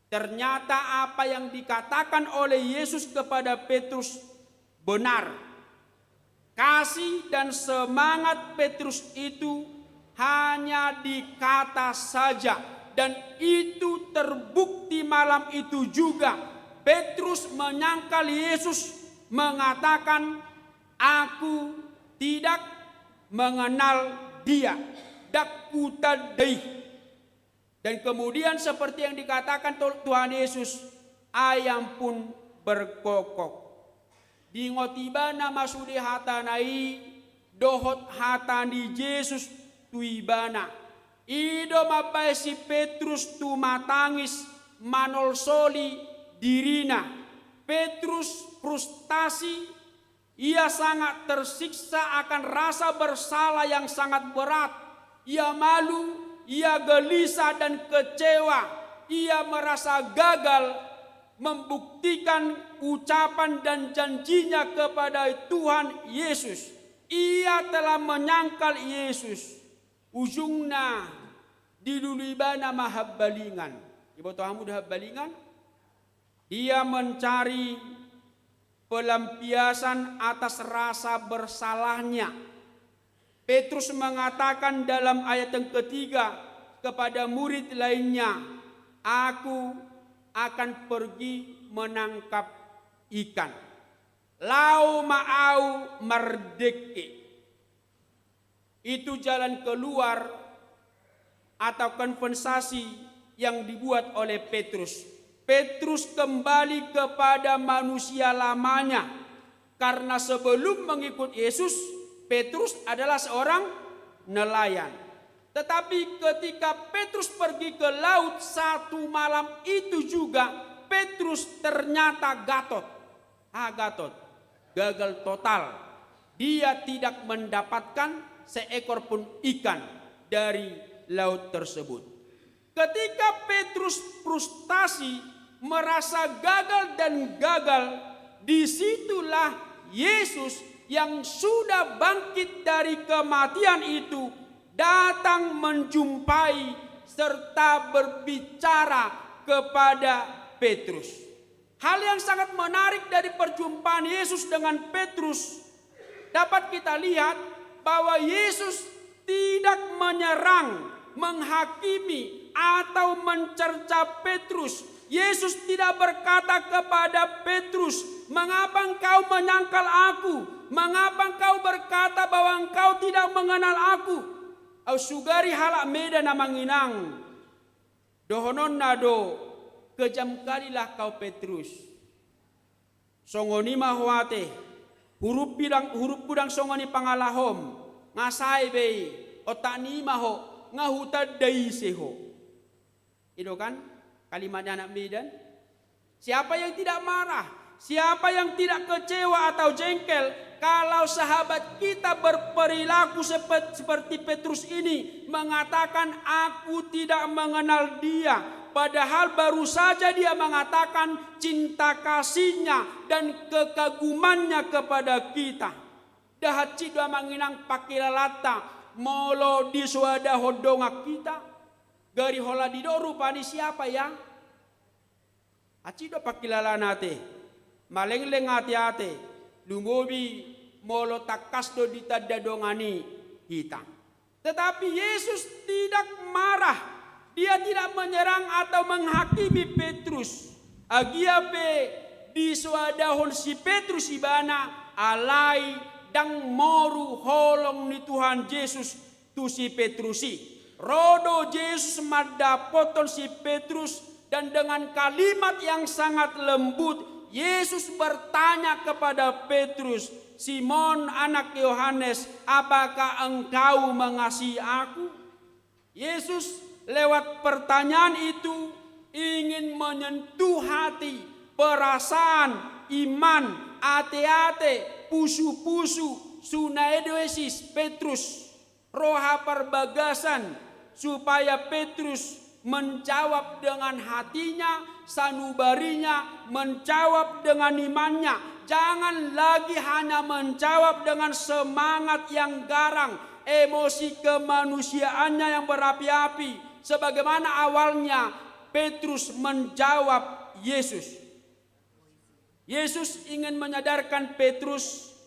Ternyata apa yang dikatakan oleh Yesus kepada Petrus benar. Kasih dan semangat Petrus itu hanya di kata saja, dan itu terbukti malam itu juga. Petrus menyangkal Yesus mengatakan, "Aku tidak mengenal dia, dakku tadai." Dan kemudian seperti yang dikatakan Tuhan Yesus, ayam pun berkokok. Di ngotibana masude hatanai, dohot hatani Yesus tuibana. Ido mapai si Petrus tu matangis manol soli dirina. Petrus frustasi, ia sangat tersiksa akan rasa bersalah yang sangat berat. Ia malu, ia gelisah dan kecewa. Ia merasa gagal membuktikan ucapan dan janjinya kepada Tuhan Yesus. Ia telah menyangkal Yesus. Ujungnya dilulibana mahabbalingan. Ibu tahu habbalingan? Dia mencari pelampiasan atas rasa bersalahnya. Petrus mengatakan dalam ayat yang ketiga kepada murid lainnya, "Aku akan pergi menangkap ikan. Lau ma'au merdeke." Itu jalan keluar atau konversasi yang dibuat oleh Petrus. Petrus kembali kepada manusia lamanya, karena sebelum mengikut Yesus, Petrus adalah seorang nelayan. Tetapi ketika Petrus pergi ke laut satu malam itu juga, Petrus ternyata gatot, gagal total. Dia tidak mendapatkan seekor pun ikan dari laut tersebut. Ketika Petrus frustasi, merasa gagal dan gagal, disitulah Yesus yang sudah bangkit dari kematian itu datang menjumpai serta berbicara kepada Petrus. Hal yang sangat menarik dari perjumpaan Yesus dengan Petrus, dapat kita lihat bahwa Yesus tidak menyerang, menghakimi atau mencerca Petrus. Yesus tidak berkata kepada Petrus, "Mengapa engkau menyangkal aku? Mengapa engkau berkata bahwa engkau tidak mengenal aku?" Au sugari halak meda na manginang. Dohonon nado, kejam kalilah kau Petrus. Songoni mahwate, huruf budang songoni pangalahom, ngasai bei, otani maho, ngahuta dai seho. Itu kan kalimatnya anak Medan. Siapa yang tidak marah, siapa yang tidak kecewa atau jengkel kalau sahabat kita berperilaku seperti Petrus ini, mengatakan aku tidak mengenal dia, padahal baru saja dia mengatakan cinta kasihnya dan kekagumannya kepada kita. Dahat cidwa manginang pakilalata molo diswada hodongak kita. Gari hola didoru pani siapa ya? Acido pakilala nate, malengleng ate-ate, lumobi molo takas do ditadadongani kita. Tetapi Yesus tidak marah, dia tidak menyerang atau menghakimi Petrus. Agiape diswadahon si Petrus ibana alai dang moru holong ni Tuhan Yesus tu si Petrusi. Rodo Yesus madapoton si Petrus, dan dengan kalimat yang sangat lembut Yesus bertanya kepada Petrus, "Simon anak Yohanes, apakah engkau mengasihi aku?" Yesus lewat pertanyaan itu ingin menyentuh hati, perasaan, iman, ate-ate, pusu-pusu, sunaedoesis Petrus, roha perbagasan, supaya Petrus menjawab dengan hatinya, sanubarinya, menjawab dengan imannya. Jangan lagi hanya menjawab dengan semangat yang garang, emosi kemanusiaannya yang berapi-api. Sebagaimana awalnya Petrus menjawab Yesus. Yesus ingin menyadarkan Petrus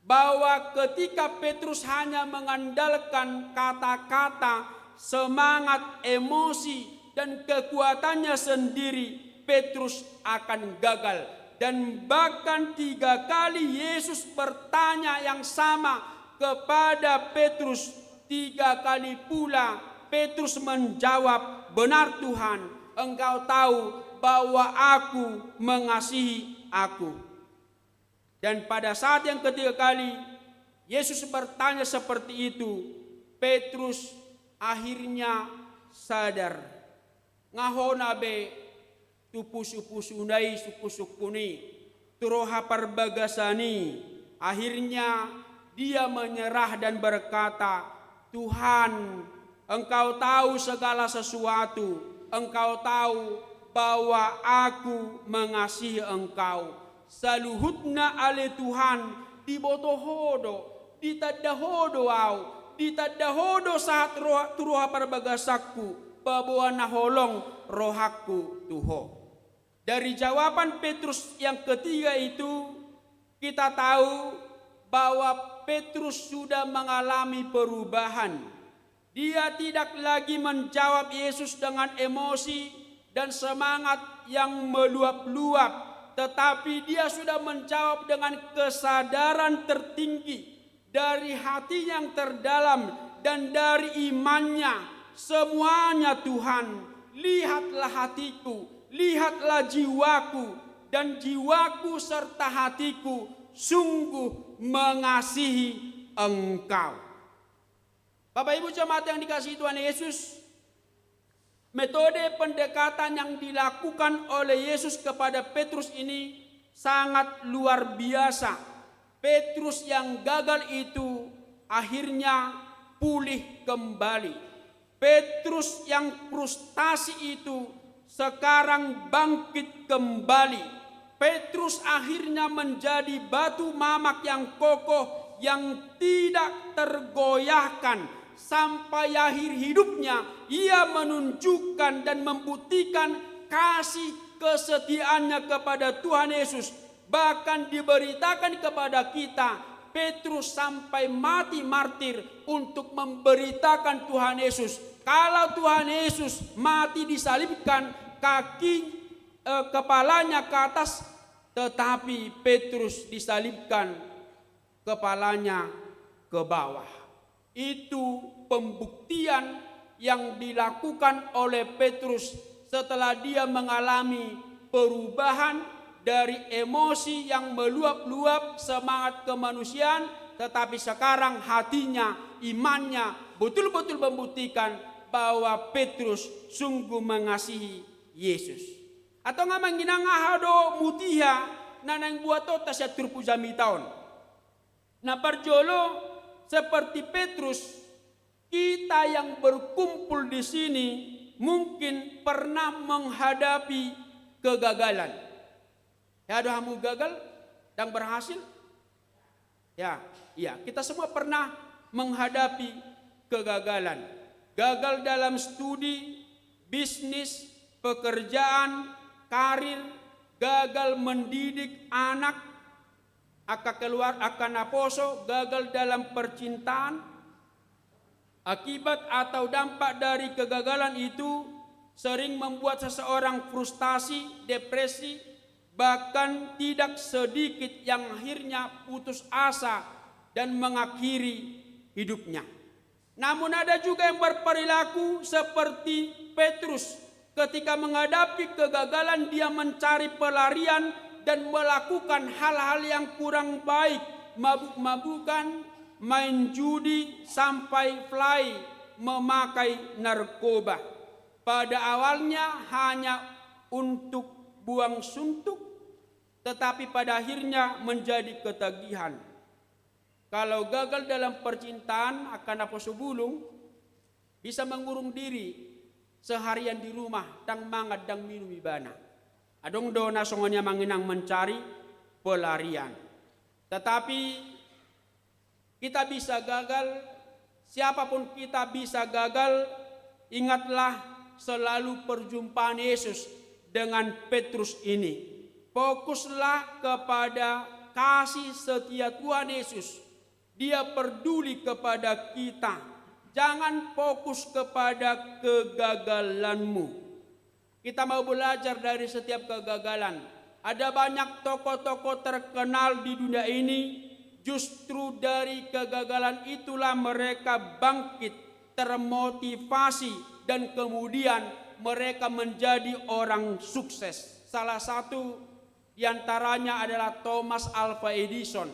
bahwa ketika Petrus hanya mengandalkan kata-kata, semangat, emosi, dan kekuatannya sendiri, Petrus akan gagal. Dan bahkan 3 kali Yesus bertanya yang sama kepada Petrus. 3 kali pula Petrus menjawab, "Benar Tuhan, Engkau tahu bahwa aku mengasihi aku." Dan pada saat yang ketiga kali Yesus bertanya seperti itu, Petrus akhirnya sadar. Ngahona be tupusu-pusunai sukusukuni turoha parbagasani. Akhirnya dia menyerah dan berkata, "Tuhan, Engkau tahu segala sesuatu. Engkau tahu bahwa aku mengasihi Engkau. Saluhutna ale Tuhan dibotohodo, ditadahodo au, ditadahodo saat turoha parbagasakku, babawa naholong rohaku tuho." Dari jawaban Petrus yang ketiga itu, kita tahu bahwa Petrus sudah mengalami perubahan. Dia tidak lagi menjawab Yesus dengan emosi dan semangat yang meluap-luap, tetapi dia sudah menjawab dengan kesadaran tertinggi dari hati yang terdalam dan dari imannya. Semuanya Tuhan, lihatlah hatiku, lihatlah jiwaku, dan jiwaku serta hatiku sungguh mengasihi Engkau. Bapak Ibu jemaat yang dikasihi Tuhan Yesus, metode pendekatan yang dilakukan oleh Yesus kepada Petrus ini sangat luar biasa. Petrus yang gagal itu akhirnya pulih kembali. Petrus yang frustasi itu sekarang bangkit kembali. Petrus akhirnya menjadi batu mamak yang kokoh yang tidak tergoyahkan. Sampai akhir hidupnya ia menunjukkan dan membuktikan kasih kesetiaannya kepada Tuhan Yesus. Bahkan diberitakan kepada kita, Petrus sampai mati martir untuk memberitakan Tuhan Yesus. Kalau Tuhan Yesus mati disalibkan, kepalanya ke atas, tetapi Petrus disalibkan kepalanya ke bawah. Itu pembuktian yang dilakukan oleh Petrus setelah dia mengalami perubahan dari emosi yang meluap-luap semangat kemanusiaan, tetapi sekarang hatinya, imannya betul-betul membuktikan bahwa Petrus sungguh mengasihi Yesus. Atau nga manginangahado mutiha nanang buato tasya turpu jami taon. Na parjolo seperti Petrus, kita yang berkumpul di sini mungkin pernah menghadapi kegagalan. Ya, kamu gagal dan berhasil? Ya, kita semua pernah menghadapi kegagalan. Gagal dalam studi, bisnis, pekerjaan, karir, gagal mendidik anak, akan naposo, gagal dalam percintaan. Akibat atau dampak dari kegagalan itu sering membuat seseorang frustasi, depresi, bahkan tidak sedikit yang akhirnya putus asa dan mengakhiri hidupnya. Namun ada juga yang berperilaku seperti Petrus. Ketika menghadapi kegagalan, dia mencari pelarian dan melakukan hal-hal yang kurang baik, mabuk-mabukan, main judi, sampai fly, memakai narkoba. Pada awalnya hanya untuk buang suntuk, tetapi pada akhirnya menjadi ketagihan. Kalau gagal dalam percintaan akan apa sebulung, bisa mengurung diri seharian di rumah, dang mangat dang minum ibana. Adong dona songonya manginang mencari pelarian. Tetapi kita bisa gagal, siapapun kita bisa gagal. Ingatlah selalu perjumpaan Yesus dengan Petrus ini. Fokuslah kepada kasih setia Tuhan Yesus. Dia peduli kepada kita. Jangan fokus kepada kegagalanmu. Kita mau belajar dari setiap kegagalan. Ada banyak tokoh-tokoh terkenal di dunia ini. Justru dari kegagalan itulah mereka bangkit, termotivasi, dan kemudian mereka menjadi orang sukses. Salah satu di antaranya adalah Thomas Alva Edison.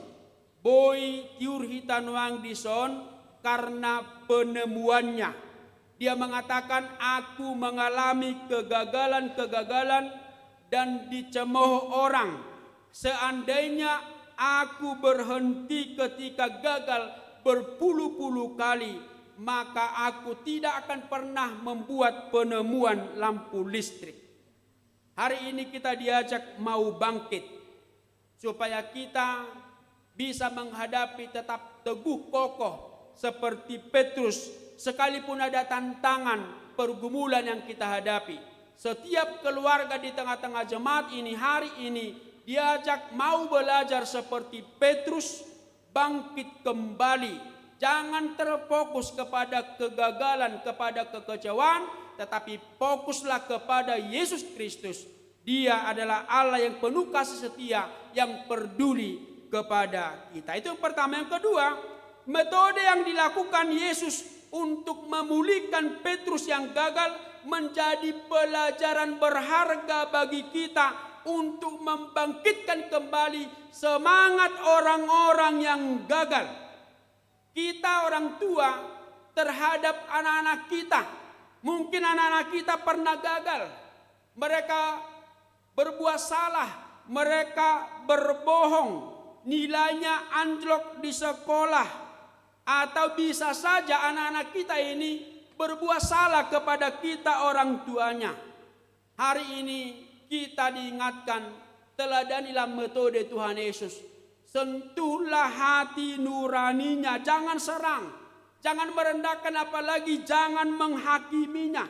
Boy Tiurhitanuang Dison karena penemuannya. Dia mengatakan, aku mengalami kegagalan-kegagalan dan dicemooh orang. Seandainya aku berhenti ketika gagal berpuluh-puluh kali, maka aku tidak akan pernah membuat penemuan lampu listrik. Hari ini kita diajak mau bangkit, supaya kita bisa menghadapi tetap teguh kokoh seperti Petrus, sekalipun ada tantangan pergumulan yang kita hadapi. Setiap keluarga di tengah-tengah jemaat ini hari ini diajak mau belajar seperti Petrus, bangkit kembali. Jangan terfokus kepada kegagalan, kepada kekecewaan, tetapi fokuslah kepada Yesus Kristus. Dia adalah Allah yang penuh kasih setia, yang peduli kepada kita. Itu yang pertama. Yang kedua, metode yang dilakukan Yesus untuk memulihkan Petrus yang gagal menjadi pelajaran berharga bagi kita untuk membangkitkan kembali semangat orang-orang yang gagal. Kita orang tua terhadap anak-anak kita, mungkin anak-anak kita pernah gagal. Mereka berbuat salah, mereka berbohong, nilainya anjlok di sekolah, atau bisa saja anak-anak kita ini berbuat salah kepada kita orang tuanya. Hari ini kita diingatkan, teladanilah metode Tuhan Yesus. Sentuhlah hati nuraninya, jangan serang, jangan merendahkan, apalagi jangan menghakiminya.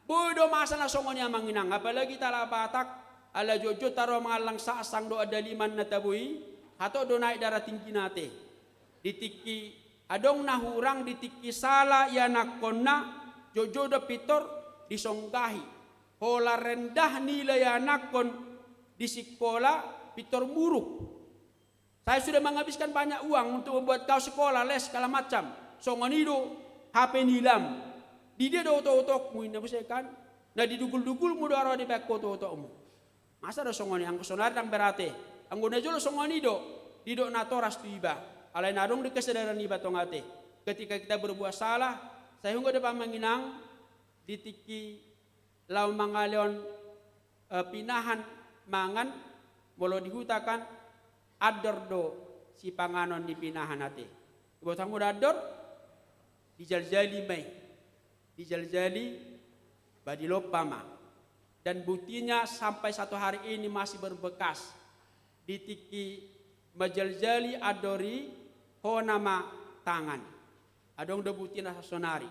Bodoh masalah songonya manginang, apalagi tala batak ala jojo taro mangalang saasang do ada liman natabui atau do naik darah tinggi nate. Ditiki adong nahurang ditiki salah ya nakonna jojo do pitor disonggahi. Pola rendah nilai anakon di sekolah pitor buruk. Saya sudah menghabiskan banyak uang untuk membuat kau sekolah, les, segala macam. Songonido, HP nilam. Di dia do otok-otok mu ina kan. Na didugul-dugul mu do aro di bek otok-otok mu. Masa do songoni ang sonar dang berate. Ang guna jolo songonido, di do natoras tu iba. Alai nadong di kesadaran iba tongate. Ketika kita berbuat salah, saya hunggo depan menginang ditiki lau mangalion pinahan mangan molo dihutakan ador do si panganon di pinahan hati. Ibu tamu ador dijaljali mai, dijaljali badilopama, dan buktinya sampai satu hari ini masih berbekas. Ditiki majaljali adori ho nama tangan. Adong do buktina sonari.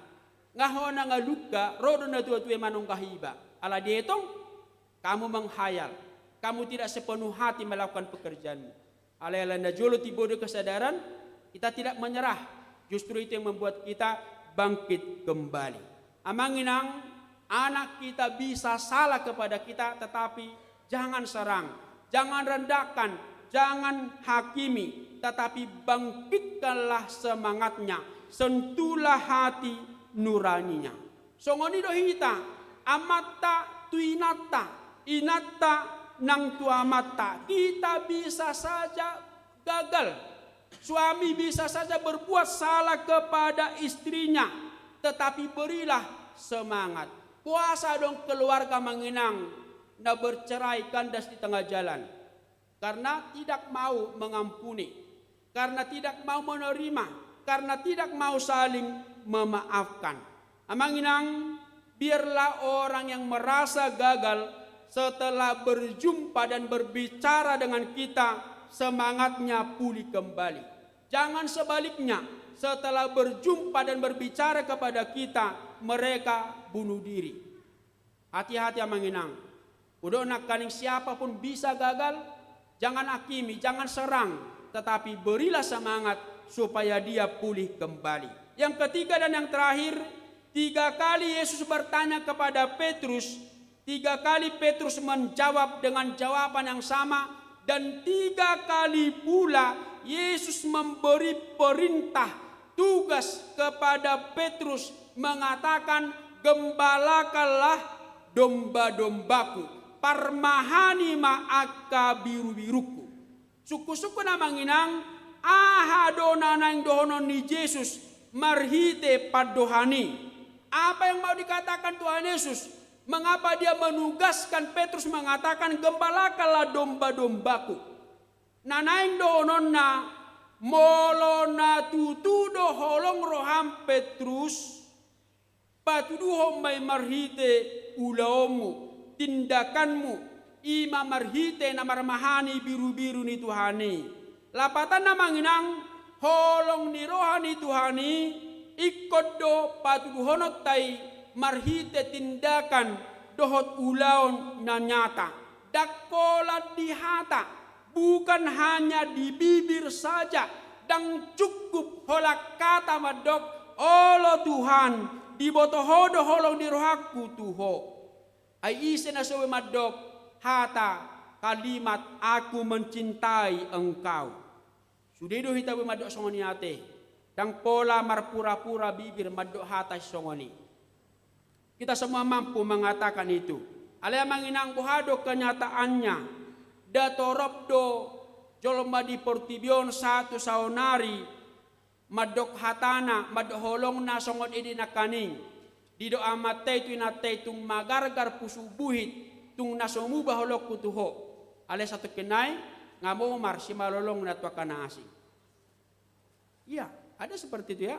Ngahona ngaluka rodo na tua-tua manong kahiba. Ala dietong kamu menghayal, kamu tidak sepenuh hati melakukan pekerjaanmu. Alai-alai najolo tibodo kesadaran, kita tidak menyerah. Justru itu yang membuat kita bangkit kembali. Amanginang, anak kita bisa salah kepada kita, tetapi jangan serang, jangan rendahkan, jangan hakimi, tetapi bangkitkanlah semangatnya, sentuhlah hati nuraninya. Songonido hita, amata tuinata, inata nang tua mata. Kita bisa saja gagal. Suami bisa saja berbuat salah kepada istrinya, tetapi berilah semangat. Puasa dong keluarga menginang, na bercerai kandas di tengah jalan. Karena tidak mau mengampuni, karena tidak mau menerima, karena tidak mau saling memaafkan. Amanginang, biarlah orang yang merasa gagal setelah berjumpa dan berbicara dengan kita, semangatnya pulih kembali. Jangan sebaliknya, setelah berjumpa dan berbicara kepada kita, mereka bunuh diri. Hati-hati manginang. Udah nak kaning siapapun bisa gagal, jangan hakimi, jangan serang, tetapi berilah semangat supaya dia pulih kembali. Yang ketiga dan yang terakhir, 3 kali Yesus bertanya kepada Petrus, 3 kali Petrus menjawab dengan jawaban yang sama, dan 3 kali pula Yesus memberi perintah, tugas kepada Petrus mengatakan, gembalakanlah domba-dombaku, parmahani ma'aka biru-biruku. Suku-suku na manginang, ahadona nang dohonon ni Yesus, marhite padohani. Apa yang mau dikatakan Tuhan Yesus? Mengapa dia menugaskan Petrus mengatakan, gembalakanlah domba-dombaku? Nanaing dohonon na, molo na tutudo holong roham Petrus, patuduho may marhite ulaomu, tindakanmu, ima marhite na marmahani biru-biru ni Tuhani. Lapatan na manginang, holong ni rohani Tuhani, ikod do patuduhonot tay marhite tindakan dohot ulaon na nyata. Dakolat di hata, bukan hanya di bibir saja, dan cukup holak kata madok, olo Tuhan, dibotohodo holong di rohaku tuho. Ay isi na suwe madok, hata kalimat aku mencintai engkau. Sudido hitawi madok songoni ate, dang pola marpura-pura bibir madok hata songoni. Kita semua mampu mengatakan itu. Alaya manginang buhado kenyataannya. Datorop do jolma di portibion satu saunari, madok hatana, madok holong na songot edi nakaning. Dido amatay tu inatay tung magargar pusu buhit, tung nasumubah holok kutuho. Alaya satu kenay, ngamomar si malolong na tuwa kanaasing. Iya, ada seperti itu ya.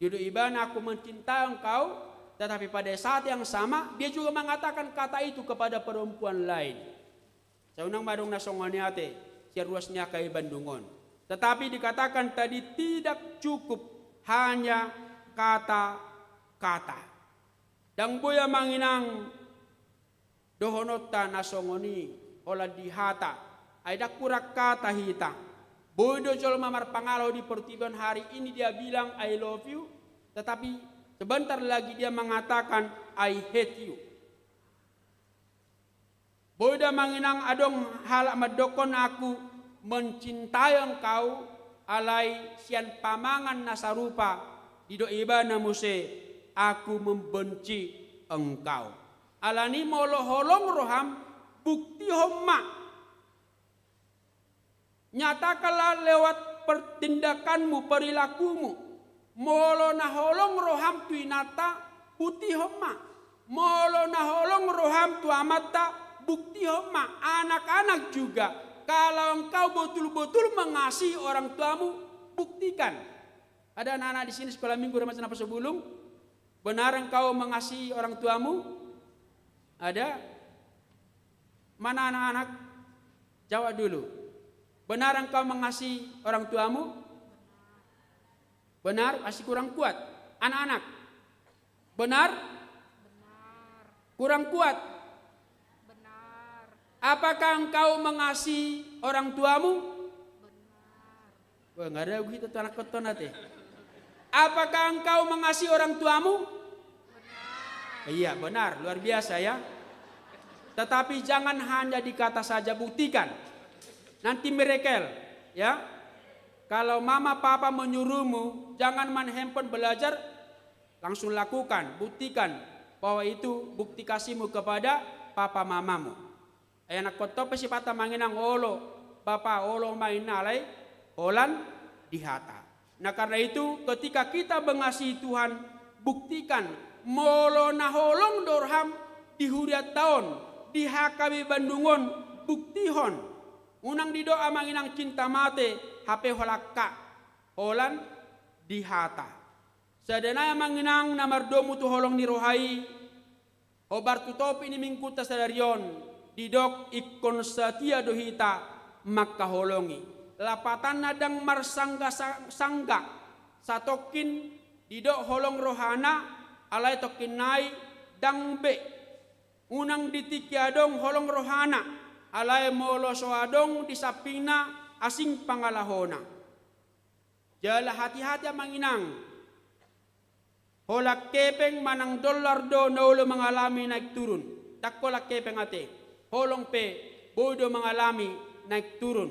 Dido ibana aku mencintai engkau, tetapi pada saat yang sama dia juga mengatakan kata itu kepada perempuan lain. Saya unang madong nasongoni ate, siya ruasnya kay Bandungon. Tetapi dikatakan tadi tidak cukup hanya kata-kata. Dang boya manginang dohonota nasongoni ola dihata, ay dakurak kata hita. Bodo jol mamar pangalaw di pertiban hari ini dia bilang I love you, tetapi sebentar lagi dia mengatakan I hate you. Boda manginang adong halak madokon aku mencintai engkau, alai sian pamangan nasarupa dido iba na muse aku membenci engkau. Alani molo holong roham bukti homma. Nyatakanlah lewat pertindakanmu, perilakumu. Molo na holong roham tu inata putih homma. Molo na holong roham tu amata bukti homma. Anak-anak juga, kalau engkau betul-betul mengasihi orang tuamu, buktikan. Ada anak-anak di sini sekolah minggu remaja napa sebelum? Benar engkau mengasihi orang tuamu? Ada? Mana anak-anak? Jawab dulu. Benar engkau mengasihi orang tuamu? Benar, masih kurang kuat. Anak-anak, benar? Benar. Kurang kuat. Benar. Apakah engkau mengasihi orang tuamu? Benar. Wah, nggak ada begitu tuh anak keton nanti. Apakah engkau mengasihi orang tuamu? Benar. Iya, benar, luar biasa ya. Tetapi jangan hanya dikata saja, buktikan. Nanti miracle, ya. Kalau mama papa menyuruhmu, jangan main handphone belajar, langsung lakukan, buktikan bahwa itu bukti kasihmu kepada papa mamamu. Anak koto pesipata manginang olo, bapa olo main nalai, olan dihata. Nah karena itu ketika kita mengasihi Tuhan, buktikan molo naholong dorham di huriat tahun, di HKB Bandungon, buktihon. Unang di doa manginang cinta mate, HP holakka, holan dihata. Sadanaya manginang namardomu tu holong ni rohai, obar tu topi ni mingkuta sadarion, didok ikon satia dohita, maka holongi. Lapatan nadang marsangga sangga, satokin didok holong rohana, alay tokin nai, dangbe, unang ditiki adong holong rohana, alay molo so adong di sapingna asing pangalahona. Jala hati-hati manginang, holak kepeng manang dolar do naulo mengalami naik turun. Takkolak kepeng ate, holong pe bodo mengalami naik turun.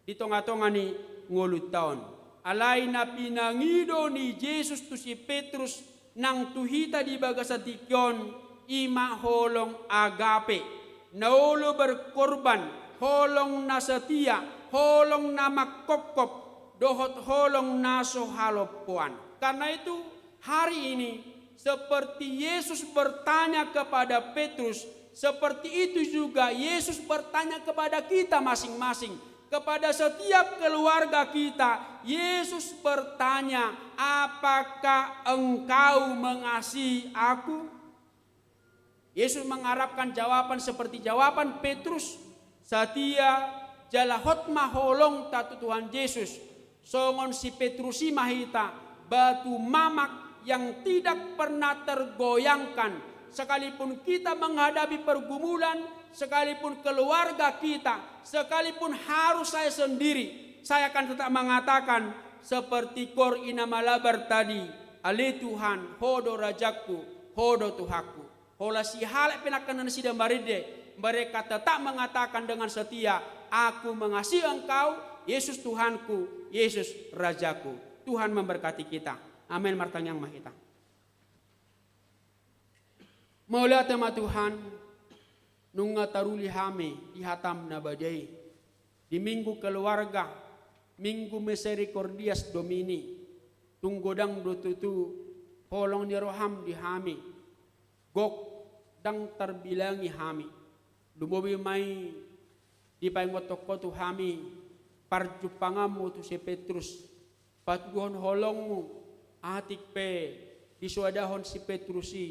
Di tonga-tonga ni ngulut taon. Alay na pinangido ni Jesus tu si Petrus nang tuhita di bagasatikyon ima holong agape. Naulo berkorban, holong na setia, holong na makokop, dohot holong naso halopuan. Karena itu hari ini seperti Yesus bertanya kepada Petrus, seperti itu juga Yesus bertanya kepada kita masing-masing. Kepada setiap keluarga kita, Yesus bertanya, apakah engkau mengasihi aku? Yesus mengharapkan jawaban seperti jawaban Petrus. Setia jala hotma holong tatu Tuhan Yesus. Songon si Petrusi mahita, batu mamak yang tidak pernah tergoyangkan. Sekalipun kita menghadapi pergumulan, sekalipun keluarga kita, sekalipun harus saya sendiri, saya akan tetap mengatakan seperti kor ina malabar tadi, ali Tuhan, hodo rajaku, hodo Tuhaku. Hola si halek penakanan sida maride, mereka tetap mengatakan dengan setia, aku mengasihi engkau, Yesus Tuhanku, Yesus Rajaku. Tuhan memberkati kita. Amin. Martang yang mahita. Maulia tema Tuhan, nunga taruli hame di hatam na badai. Di minggu keluarga, minggu misericordias domini, tunggodang dututu, holong ni roham di hami, gok dang terbilangi hami. Lumobi mai di paingotok-kotu hami, parjupangamu tu si Petrus, patuhon holongmu, atik pe, disuadahon si Petrusi,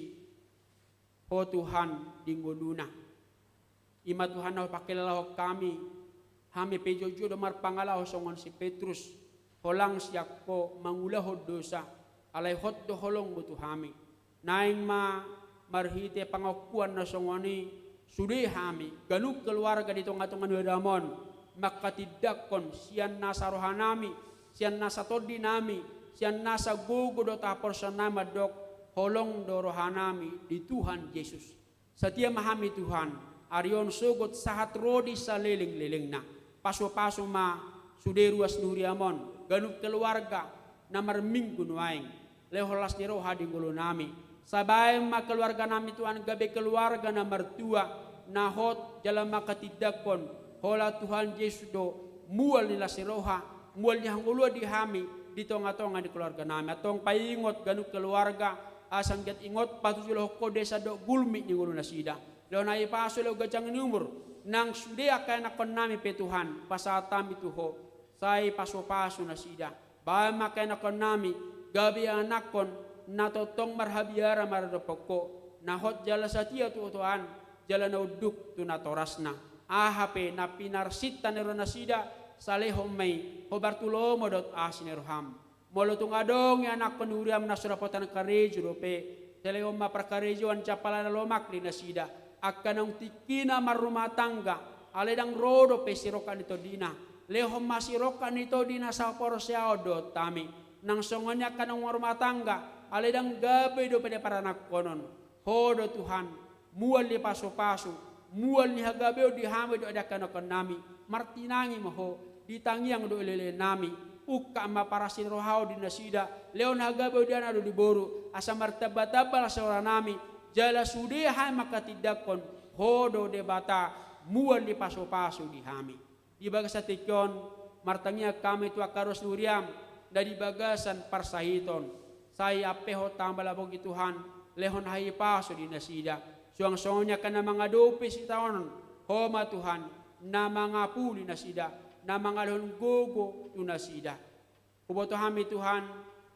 oh Tuhan dinggoduna. Ima Tuhan au pakilalaho kami. Hami pejojo domar pangalaho songon si Petrus. Holang siak po mangulaho dosa. Alay hot do holong butu hami. Naing ma marhite pangakuan na songoni. Sudi hami. Ganuk keluarga di tonga-tonga damon. Makatidakon sian nasa rohanami. Sian nasa todi nami. Sian nasa gugu do tapor sa nama dok. Holong dorohanami di Tuhan Yesus. Setia mahami Tuhan. Arion sugot sahat rodi sa liling-liling na. Paso-paso ma suderuas nuriamon. Ganuk keluarga namar minggu nuaing. Leholas ni roha di gulo nami. Sabay ma keluarga nami Tuhan gabe keluarga namar tua. Nahot jalan makatidakon. Hola Tuhan Yesus do mual nila si roha. Mual niya hangulua di hami. Di tonga-tonga di keluarga nami. Atong paingot ganuk keluarga. Asang gat ingot patujuloh ko desa do gulmi ni gulu nasida. Lo na ipaso lo gajang ni umur nang sude akan nakon nami pe Tuhan pasatami tuho sai paso-paso nasida. Ba makan nakon nami gabi anakon natotong marhabiara maradopoko nahot jala satia tu Tuhan jala na uduk tu natorasna. Ahape na pinarsita ni nasida salehom may hobartulo modot asinerham. Molo tung adong ya anak penuriam na surapotan karejo dope teleo ma prakarejo an capala lomak di nasida akan ang tikina marumah tangga aledang rodo pe sirokan ito dina leho masirokan ito dina sa porosya do tami nang songonya kanang marumah tangga aledang gabe do pede para anak konon hodo Tuhan mual di paso-paso mual ni hagabe di hame do ada kanakon nami martinangi moho ditangiang do lele nami uka ma parasin rohau di nasida leon hagabe diana do diboru asa martabatabal seorang nami jala sude hai makatidakon hodo debata mual di paso-paso di hami di bagasatikon martangnya kami tu akaros nuriam dari bagasan parsahiton saya apeho tambalabog Tuhan lehon hai paso di nasida suang-suangnya kana mangadope si taon homa Tuhan na mangapuli nasida na mangalon gogo tunasida. Uboto hami Tuhan,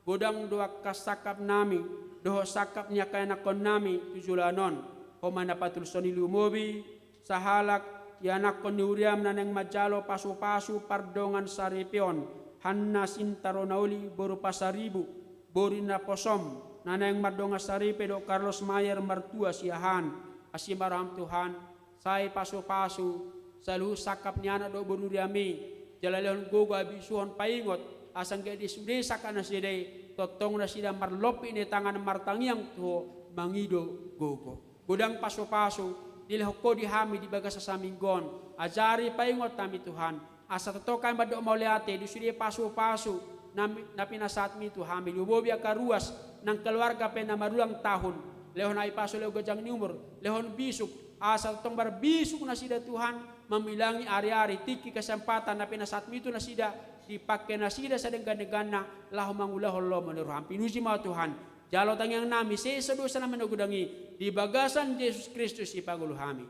godang doa kasakap nami, doho sakap niya kaya nakon nami tujulanon. Homana patulsoni lumobi, sahalak, yanakon ni uriam na nang majalo pasu-pasu pardongan saripion, hanna sintaro nauli boru pasaribu, boru na posom, na nang mardonga saripe do Carlos Mayer martua siahan, asimaram Tuhan, sai pasu-pasu, saluh sakap nyana do bonuriami, jalalehon gogo abisuhon paingot, asang gaya disude sakana sidai, totong na sida marlopi ni tangan martangiang tuho, mangido gogo. Gudang pasu-pasu, dilehoko dihami di bagas sa saminggon, ajari paingot kami Tuhan, asa totokan badok mauliate, disude pasu-pasu, na pinasat mi Tuhan, lubobi akaruas ng keluarga penamarulang tahun, lehon ay paso leo gajang numur, lehon bisuk, asal tong barbisuk na sida Tuhan, mamilangi ari-ari, tiki kesempatan na pinasat mi itu na sida, dipakai na sida sa denggan-denggan na, lahu mangulaholo menuruhan, pinuji mga Tuhan, jalo tangyang nami, sesa dosa na menugudangi, di bagasan Yesus Kristus ipaguluhami.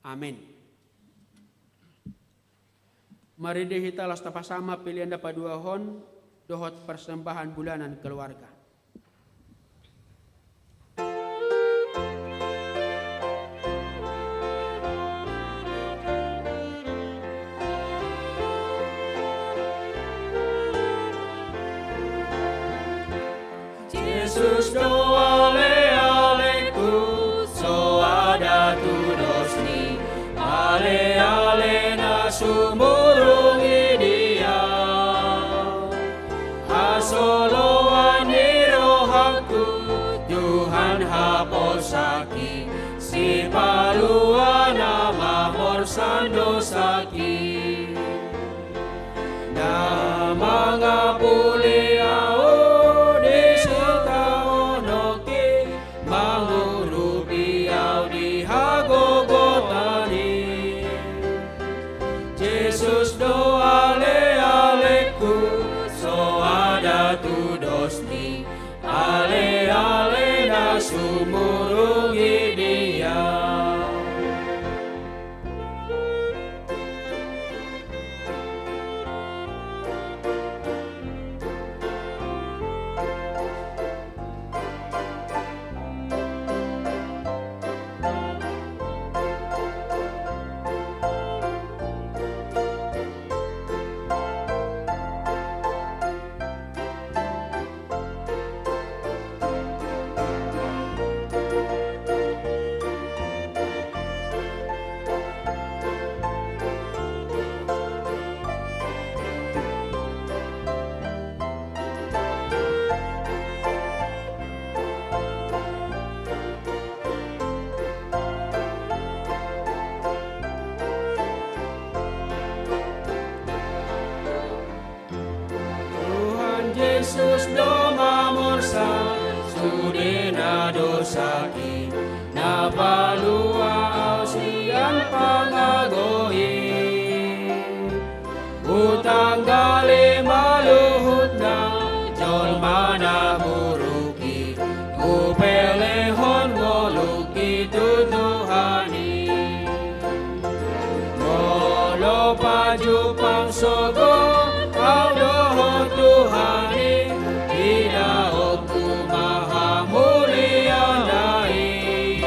Amin. Mari dihita las tapasama pilihan dapat dua hon, dohot persembahan bulanan keluarga. Yesus do ale-aleku, so ada tudos ni, ale-ale na sumurungi dia. Hasoloan ni rohaku, Tuhan haposaki, si paluan na mamorsan dosaki. Na mga puliao Yesus do ale-aleku, so ada tudos ni, ale-ale na sumurungi dia. Yesus do mamorsa, sude na dosaki, na palua sian pangagohi. Utang gali maluhut na, jol mana buruki, upelehon ngoluki tutuhani. Molo pajupang sogo, kau dohon Tuhani, hidaop ku maha mulia nai.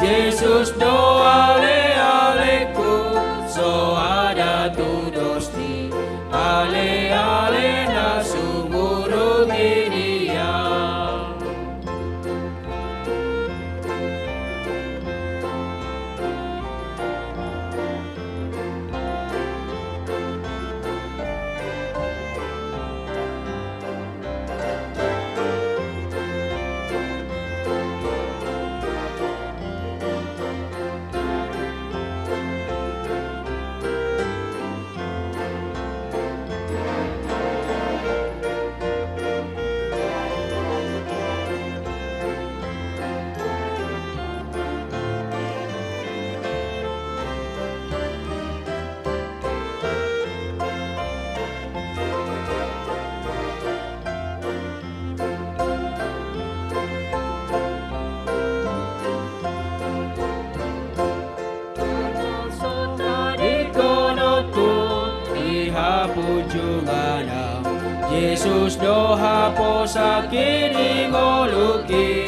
Yesus do ale-aleku, so ada tudos ni, ale-ale na sumurungi dia. Pujungana Yesus doha posaki ngoluki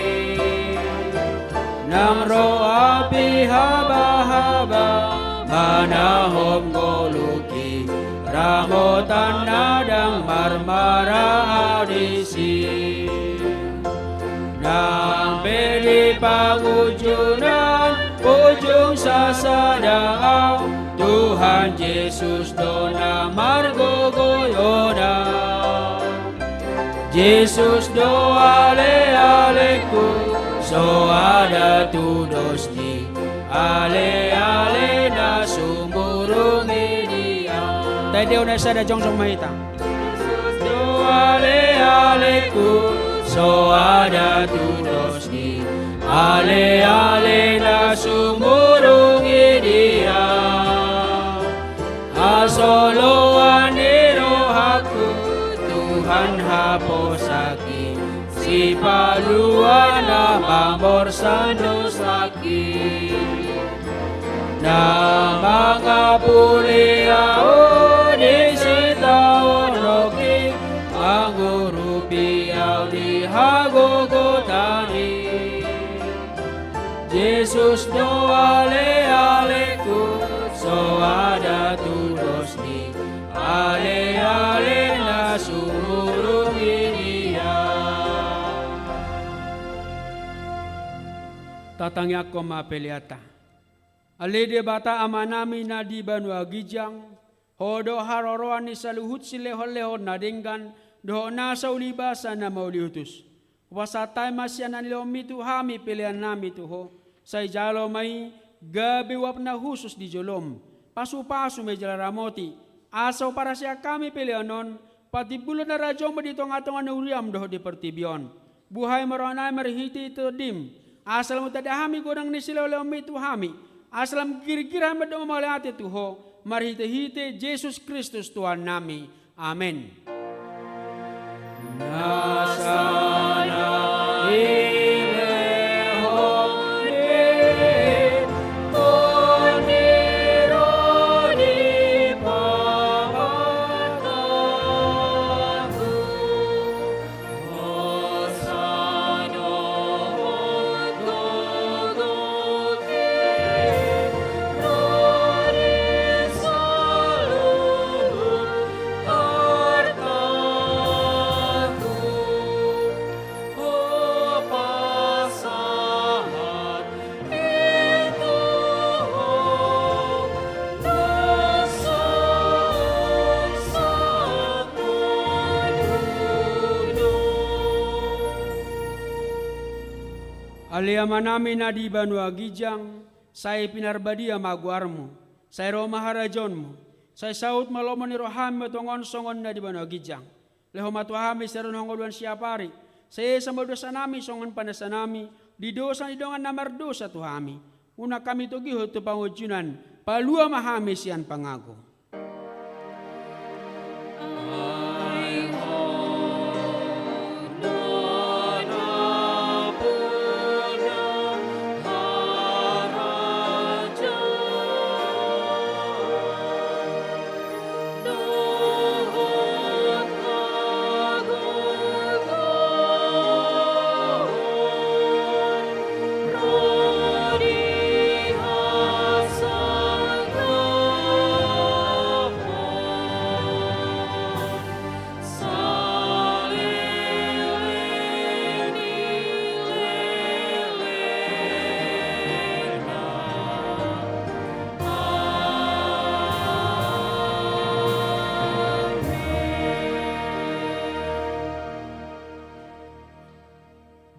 nang roh api haba-haba manahom ngoluki ramotan nadang marmara audisi nang beli pangujunan ujung sasadaan Tuhan Yesus dona margo goyoda Yesus do ale aleku so ada tu dosti ale ale na sumurung dia tay deu na sada jongsong mahita do ale aleku so ada tu dosti ale ale na sumurung dia asolo aniro haku Tuhan haposaki si paluana pamor sandosaki na mga puliao di sitaonoki angurupiao di hagogotani Jesus do ale aleku so ada tulos di ale ale na sumurung dia tatangya ko mapeliata alide bata amanami na di banu agijang hodo haroroan ni saluhut sileho-leho na denggan do nasa ulibasa na mauliutus wasatay masyanan nilomi tu hami pilihan nami tuho say jalo may gabi wap na husus di jolom pasu-pasu may jalaramoti asaw para siya kami pilihanon pati bulan na radyong mo dito nga itong anuriam doho di pertibion buhay maronay marihiti ito dim asal mo tadahami ko nang nisilaw-leomi tu hami asal mo kirikira mo doon mamalati tuho marihiti-hiti Jesus Kristus Tuhan nami amen. Nasana Aliyaman namin na di banu agijang, say pinarbadia maguarmo, say roma harajon mo, say saut malomon ni roham matungon songon na di banu agijang. Leho matuhami sa runhongoluan siyapari, say sa madosa nami songon panasanami, di dosa ni dongan na mardosa tuhami. Una kami tugiho tu pangujunan, palua mahami siyan pangago.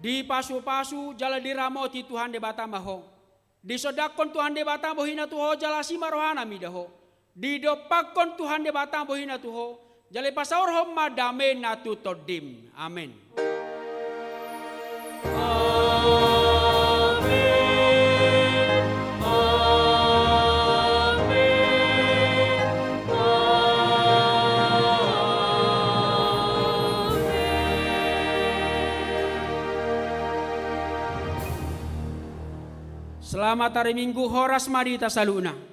Di pasu-pasu jala diramoti Tuhan de bata maho. Di sodakon Tuhan de bata bohina tuho jala si marohana midaho. Di dopakon Tuhan de bata bohina tuho jala pasaur hom madame na tutodim. Amin. Selamat hari Minggu horas marita saluna.